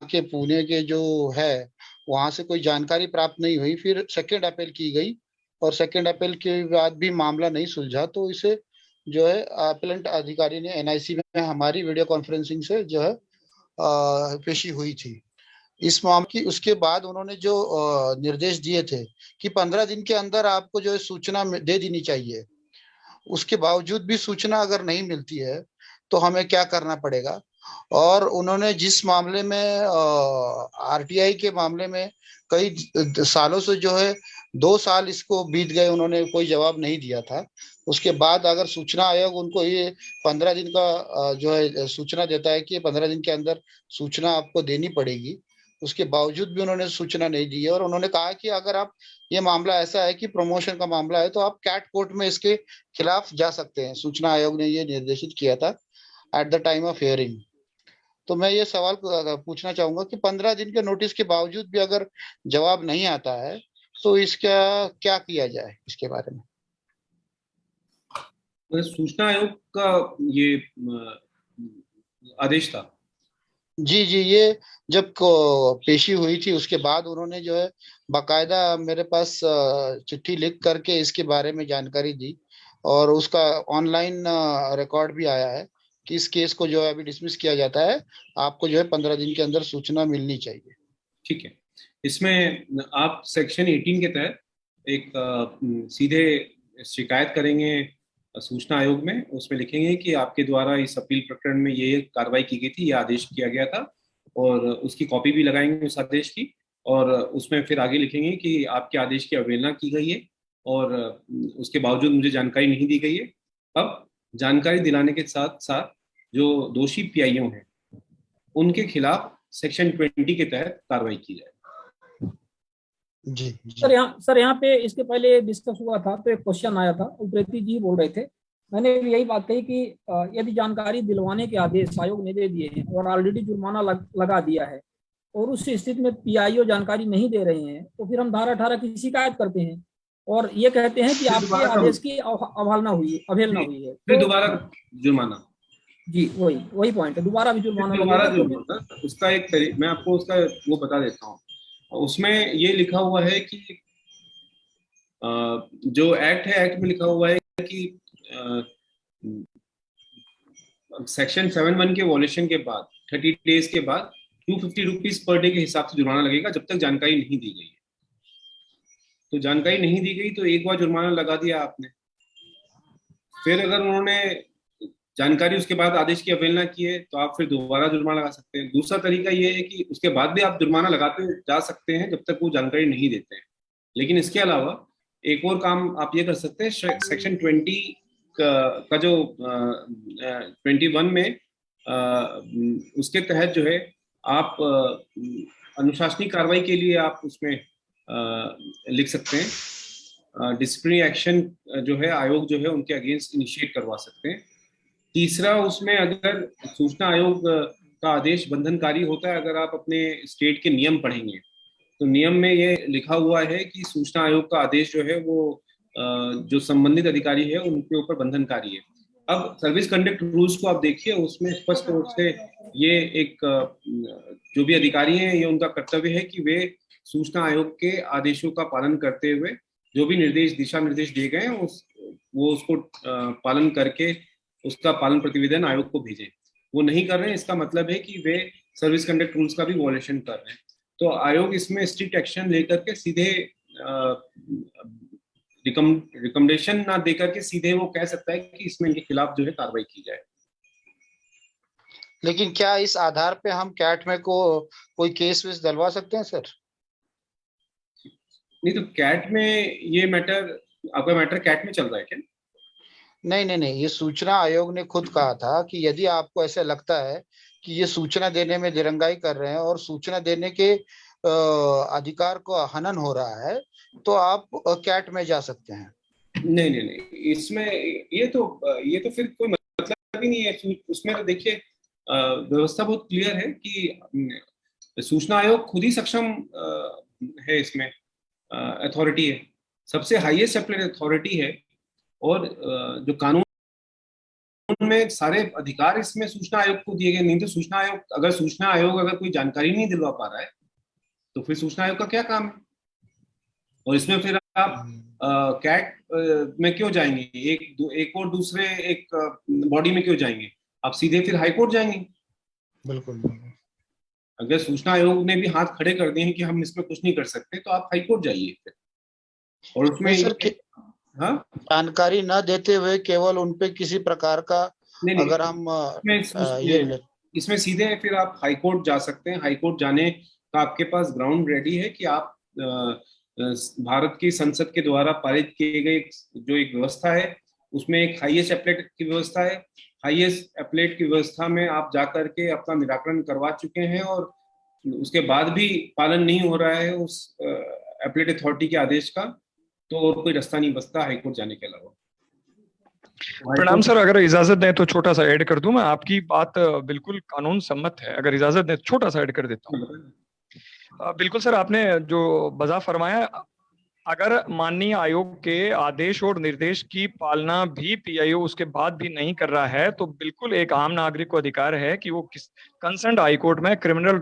के पुणे के जो है वहां से कोई जानकारी प्राप्त नहीं हुई। फिर सेकेंड अपील की गई और सेकेंड अपील के बाद भी मामला नहीं सुलझा, तो इसे जो है अपीलेंट अधिकारी ने एनआईसी में हमारी वीडियो कॉन्फ्रेंसिंग से जो है पेशी हुई थी इस मामले की। उसके बाद उन्होंने जो निर्देश दिए थे कि 15 दिन के अंदर आपको जो है सूचना दे देनी चाहिए, उसके बावजूद भी सूचना अगर नहीं मिलती है तो हमें क्या करना पड़ेगा। और उन्होंने जिस मामले में आरटीआई के मामले में कई सालों से जो है 2 साल इसको बीत गए, उन्होंने कोई जवाब नहीं दिया था। उसके बाद अगर सूचना आयोग उनको ये 15 दिन का जो है सूचना देता है कि 15 दिन के अंदर सूचना आपको देनी पड़ेगी, उसके बावजूद भी उन्होंने सूचना नहीं दी है। और उन्होंने कहा कि अगर आप ये मामला ऐसा है कि प्रमोशन का मामला है तो आप कैट कोर्ट में इसके खिलाफ जा सकते हैं। सूचना आयोग ने ये निर्देशित किया था at the time of hearing. तो मैं ये सवाल पूछना चाहूंगा कि 15 दिन के नोटिस के बावजूद भी अगर जवाब नहीं आता है तो इसका क्या किया जाए, इसके बारे में? सूचना आयोग का ये आदेश था। जी, ये जब पेशी हुई थी उसके बाद उन्होंने जो है बाकायदा मेरे पास चिट्ठी लिख करके इसके बारे में जानकारी दी, और उसका ऑनलाइन रिकॉर्ड भी आया है कि इस केस को जो है अभी डिसमिस किया जाता है, आपको जो है 15 दिन के अंदर सूचना मिलनी चाहिए। ठीक है, इसमें आप सेक्शन 18 के तहत एक सीधे शिकायत करेंगे सूचना आयोग में, उसमें लिखेंगे कि आपके द्वारा इस अपील प्रकरण में ये कार्रवाई की गई थी, ये आदेश किया गया था, और उसकी कॉपी भी लगाएंगे उस आदेश की, और उसमें फिर आगे लिखेंगे कि आपके आदेश की अवहेलना की गई है और उसके बावजूद मुझे जानकारी नहीं दी गई है। अब जानकारी दिलाने के साथ साथ जो दोषी पीआईओ हैं उनके खिलाफ सेक्शन 20 के तहत कार्रवाई की जाए। जी। सर यहाँ पे इसके पहले डिस्कस हुआ था तो एक क्वेश्चन आया था, उप्रेती जी बोल रहे थे, मैंने यही बात कही कि यदि जानकारी दिलवाने के आदेश आयोग ने दे दिए हैं और ऑलरेडी जुर्माना लगा दिया है और उस स्थिति में पीआईओ जानकारी नहीं दे रहे हैं, तो फिर हम धारा 18 की शिकायत करते हैं और ये कहते हैं कि आपके आदेश की अवहेलना हुई है, फिर दोबारा जुर्माना। जी, वही पॉइंट है, दोबारा भी जुर्माना। उसका एक मैं आपको उसका वो बता देता हूँ। उसमें ये लिखा हुआ है कि जो एक्ट है, एक्ट में लिखा हुआ है कि सेक्शन 7(1) के वॉल्यूशन के बाद 30 डेज के बाद 250 रुपीज पर डे के हिसाब से जुर्माना लगेगा जब तक जानकारी नहीं दी गई है। तो जानकारी नहीं दी गई तो एक बार जुर्माना लगा दिया आपने, फिर अगर उन्होंने जानकारी उसके बाद आदेश की अवहेलना की है तो आप फिर दोबारा जुर्माना लगा सकते हैं। दूसरा तरीका ये है कि उसके बाद भी आप जुर्माना लगाते जा सकते हैं जब तक वो जानकारी नहीं देते हैं। लेकिन इसके अलावा एक और काम आप ये कर सकते हैं, सेक्शन 20 का जो 21 में उसके तहत जो है आप अनुशासनिक कार्रवाई के लिए आप उसमें लिख सकते हैं, डिसिप्लिनरी एक्शन जो है आयोग जो है उनके अगेंस्ट इनिशिएट करवा सकते हैं। तीसरा, उसमें अगर सूचना आयोग का आदेश बंधनकारी होता है, अगर आप अपने स्टेट के नियम पढ़ेंगे तो नियम में ये लिखा हुआ है कि सूचना आयोग का आदेश जो है वो जो संबंधित अधिकारी है उनके ऊपर बंधनकारी है। अब सर्विस कंडक्ट रूल्स को आप देखिए, उसमें स्पष्ट रूप से ये एक जो भी अधिकारी हैं ये उनका कर्तव्य है कि वे सूचना आयोग के आदेशों का पालन करते हुए जो भी निर्देश दिशा निर्देश दिए गए हैं वो उसको पालन करके उसका पालन प्रतिवेदन आयोग को भेजें। वो नहीं कर रहे हैं, इसका मतलब है कि वे सर्विस कंडक्ट रूल्स का भी वॉयलेशन कर रहे हैं। तो आयोग इसमें स्ट्रिक्ट एक्शन लेकर के सीधे रिकमेंडेशन ना देकर के सीधे वो कह सकता है कि इसमें इनके खिलाफ जो है कार्रवाई की जाए। लेकिन क्या इस आधार पे हम कैट में कोई केस वेस डलवा सकते हैं सर? नहीं, तो कैट में ये मैटर, आपका मैटर कैट में चल रहा है क्या? नहीं, ये सूचना आयोग ने खुद कहा था कि यदि आपको ऐसा लगता है कि ये सूचना देने में दिरंगाई कर रहे हैं और सूचना देने के अधिकार को हनन हो रहा है तो आप कैट में जा सकते हैं। नहीं, इसमें ये तो फिर कोई मतलब ही नहीं है। उसमें तो देखिए व्यवस्था बहुत क्लियर है कि सूचना आयोग खुद ही सक्षम है, इसमें अथॉरिटी है, सबसे हाईएस्ट एप्लेट अथॉरिटी है और जो कानून में सारे अधिकार इसमें सूचना आयोग को दिए गए। नहीं तो सूचना आयोग अगर कोई जानकारी नहीं दिलवा पा रहा है तो फिर सूचना आयोग का क्या काम है? और इसमें फिर आप कैट में क्यों जाएंगे, एक और दूसरे एक बॉडी में क्यों जाएंगे? आप सीधे फिर हाई कोर्ट जाएंगे। बिल्कुल। अगर सूचना आयोग ने भी हाथ खड़े कर दिए हैं कि हम इसमें कुछ नहीं कर सकते तो आप हाई कोर्ट जाइए फिर। और उसमें जानकारी न देते हुए केवल उनपे किसी प्रकार का अगर हम इसमें सीधे फिर आप हाई कोर्ट जा सकते हैं। हाई कोर्ट जाने का आपके पास ग्राउंड रेडी है कि आप भारत की संसद के द्वारा पारित किए गए जो एक व्यवस्था है उसमें एक हाईएस्ट एप्लेट की व्यवस्था है। हाईएस्ट एप्लेट की व्यवस्था में आप जाकर के अपना निराकरण करवा चुके हैं और उसके बाद भी पालन नहीं हो रहा है उस एप्लेट अथॉरिटी के आदेश का, तो और कोई रास्ता नहीं बचता हाईकोर्ट जाने के अलावा। प्रणाम सर, अगर इजाजत दें तो छोटा सा ऐड कर दूं मैं। आपकी बात बिल्कुल कानून सम्मत है, अगर इजाजत दें छोटा सा ऐड कर देता हूं। बिल्कुल सर, आपने जो वज़ा फरमाया, अगर माननीय आयोग के आदेश और निर्देश की पालना भी पीआईओ उसके बाद भी नहीं कर रहा है तो बिल्कुल एक आम नागरिक को अधिकार है कि वो कंसर्न हाई कोर्ट में क्रिमिनल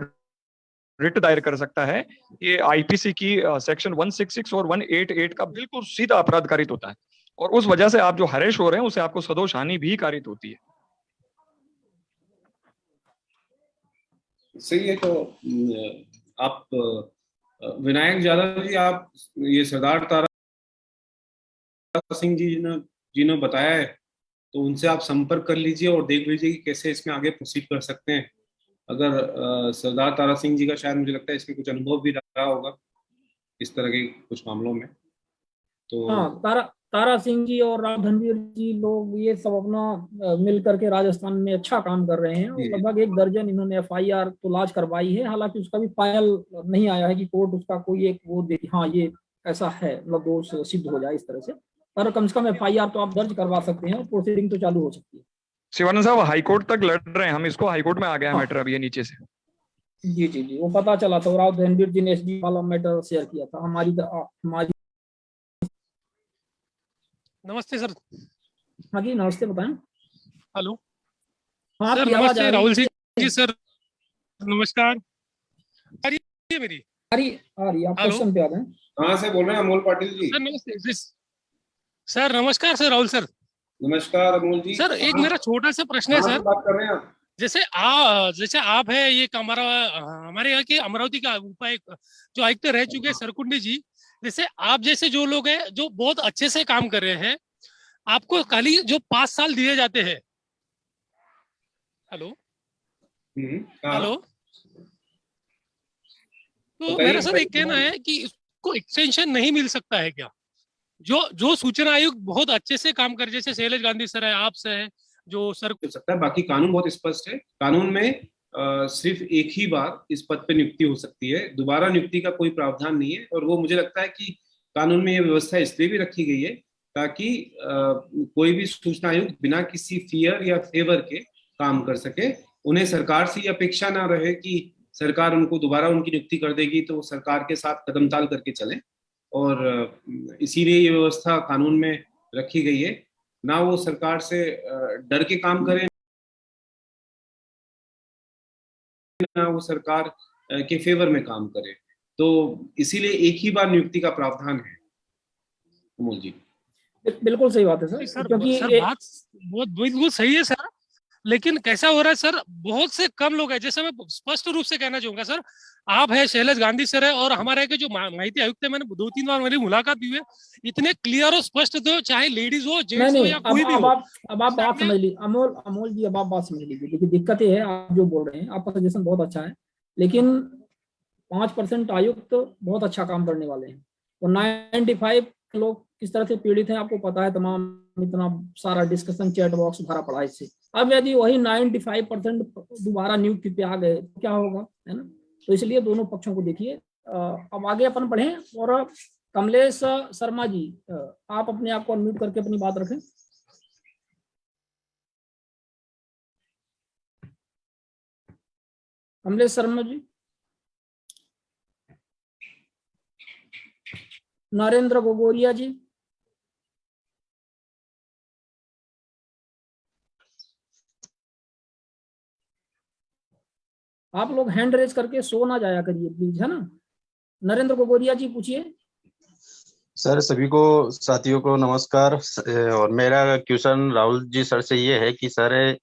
रिट दायर कर सकता है। ये आईपीसी की सेक्शन 166 और 188 का बिल्कुल सीधा अपराध कारित होता है और उस वजह से आप जो हरेश हो रहे हैं उसे आपको सदोष हानि भी कारित होती है। सही है। तो आप विनायक यादव जी, आप ये सरदार तारा सिंह जी ने बताया है तो उनसे आप संपर्क कर लीजिए और देख लीजिए कि कैसे इसमें आगे प्रोसीड कर सकते हैं। अगर सरदार तारा सिंह जी का शायद मुझे लगता है इसमें कुछ अनुभव भी रहा होगा इस तरह के कुछ मामलों में। तो हाँ, तारा सिंह जी और राव धनवीर जी लोग ये सब अपना मिल करके राजस्थान में अच्छा काम कर रहे हैं और लगभग 1 दर्जन इन्होंने एफआईआर तो लॉन्च करवाई है। हालांकि उसका भी फाइनल नहीं आया है कि कोर्ट उसका कोई एक वो दे हाँ ये ऐसा है, मतलब दोष सिद्ध हो जाए इस तरह से, पर कम से कम एफआईआर तो आप दर्ज करवा सकते हैं, प्रोसीडिंग तो चालू हो सकती है। शिवानंद साहब हाईकोर्ट तक लड़ रहे हैं, हम इसको हाईकोर्ट में आ गया मैटर अभी ये नीचे से। जी, वो पता चला था। राव धनवीर जी ने एसडी वाला मैटर शेयर किया था हमारी। नमस्ते सर। हाँ जी नमस्ते, बताएं। हेलो हाँ सर, नमस्ते राहुल सिंह जी। सर नमस्कार, आ रही है मेरी? आ रही आप क्वेश्चन पे आ रहे हैं। कहाँ से बोल रहे हैं? अमोल पाटिल जी। सर नमस्ते। सर नमस्कार सर, राहुल सर। नमस्कार अमोल जी। सर एक मेरा छोटा सा प्रश्न है सर। बात कर रहे हैं आप? जैसे आप है ये हमारे यहाँ के अमरावती का उपायुक्त जो आयुक्त रह चुके हैं सरकुंडी जी, जैसे आप जैसे जो लोग हैं जो बहुत अच्छे से काम कर रहे हैं, आपको खाली जो 5 साल दिए जाते हैं। हेलो हेलो, तो मेरा सर एक कहना है कि इसको एक्सटेंशन नहीं मिल सकता है क्या? जो सूचना आयोग बहुत अच्छे से काम कर, जैसे शैलेश गांधी सर है, आप से है, जो सर हो सकता है। बाकी कानून बहुत स्पष्ट है। कानून में सिर्फ एक ही बार इस पद पे नियुक्ति हो सकती है, दोबारा नियुक्ति का कोई प्रावधान नहीं है। और वो मुझे लगता है कि कानून में ये व्यवस्था इसलिए भी रखी गई है ताकि कोई भी सूचना आयुक्त बिना किसी फियर या फेवर के काम कर सके। उन्हें सरकार से ये अपेक्षा ना रहे कि सरकार उनको दोबारा उनकी नियुक्ति कर देगी तो वो सरकार के साथ कदम ताल करके चले। और इसीलिए ये व्यवस्था कानून में रखी गई है। ना वो सरकार से डर के काम करें, ना वो सरकार के फेवर में काम करे। तो इसीलिए एक ही बार नियुक्ति का प्रावधान है। अमोल जी बिल्कुल सही बात है सर, क्योंकि सर बात बहुत बिल्कुल सही है सर, लेकिन कैसा हो रहा है सर, बहुत से कम लोग हैं। जैसे मैं स्पष्ट रूप से कहना चाहूंगा सर, आप है, शैलेश गांधी सर है, और हमारे के जो माहिती आयुक्त है, मैंने 2-3 बार मेरी मुलाकात हुई है, इतने क्लियर और स्पष्ट थे, चाहे लेडीज हो, जेंट्स हो या कोई भी हो। अब आप बात समझ लीजिए अमोल जी, अब आप बात समझ लीजिए। देखिए दिक्कत ये है, आप जो बोल रहे हैं, आपका सजेशन बहुत अच्छा है, लेकिन 5% आयुक्त बहुत अच्छा काम करने वाले हैं, और 95 लोग किस तरह से पीड़ित हैं आपको पता है। तमाम इतना सारा डिस्कशन चैट बॉक्स भरा पड़ा इससे। अब यदि वही 95% दोबारा नियुक्ति पे आ गए तो क्या होगा, है ना? तो इसलिए दोनों पक्षों को देखिए। अब आगे अपन बढ़ें, और कमलेश शर्मा जी, आप अपने आप को अनम्यूट करके अपनी बात रखें। कमलेश शर्मा जी। नरेंद्र गोगोरिया जी। आप लोग हैंड रेज करके सो ना जाया करिए प्लीज, है ना? नरेंद्र गोगोरिया जी पूछिए। सर सभी को, साथियों को नमस्कार। और मेरा क्वेश्चन राहुल जी सर से ये है कि सर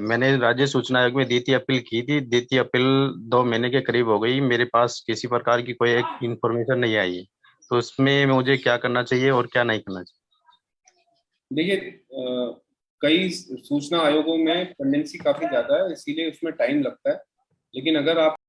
मैंने राज्य सूचना आयोग में द्वितीय अपील की थी। द्वितीय अपील 2 महीने के करीब हो गई, मेरे पास किसी प्रकार की कोई एक इन्फॉर्मेशन नहीं आई है। तो उसमें मुझे क्या करना चाहिए और क्या नहीं करना चाहिए? देखिए, कई सूचना आयोगों में पेंडेंसी काफी ज्यादा है, इसीलिए उसमें टाइम लगता है। लेकिन अगर आप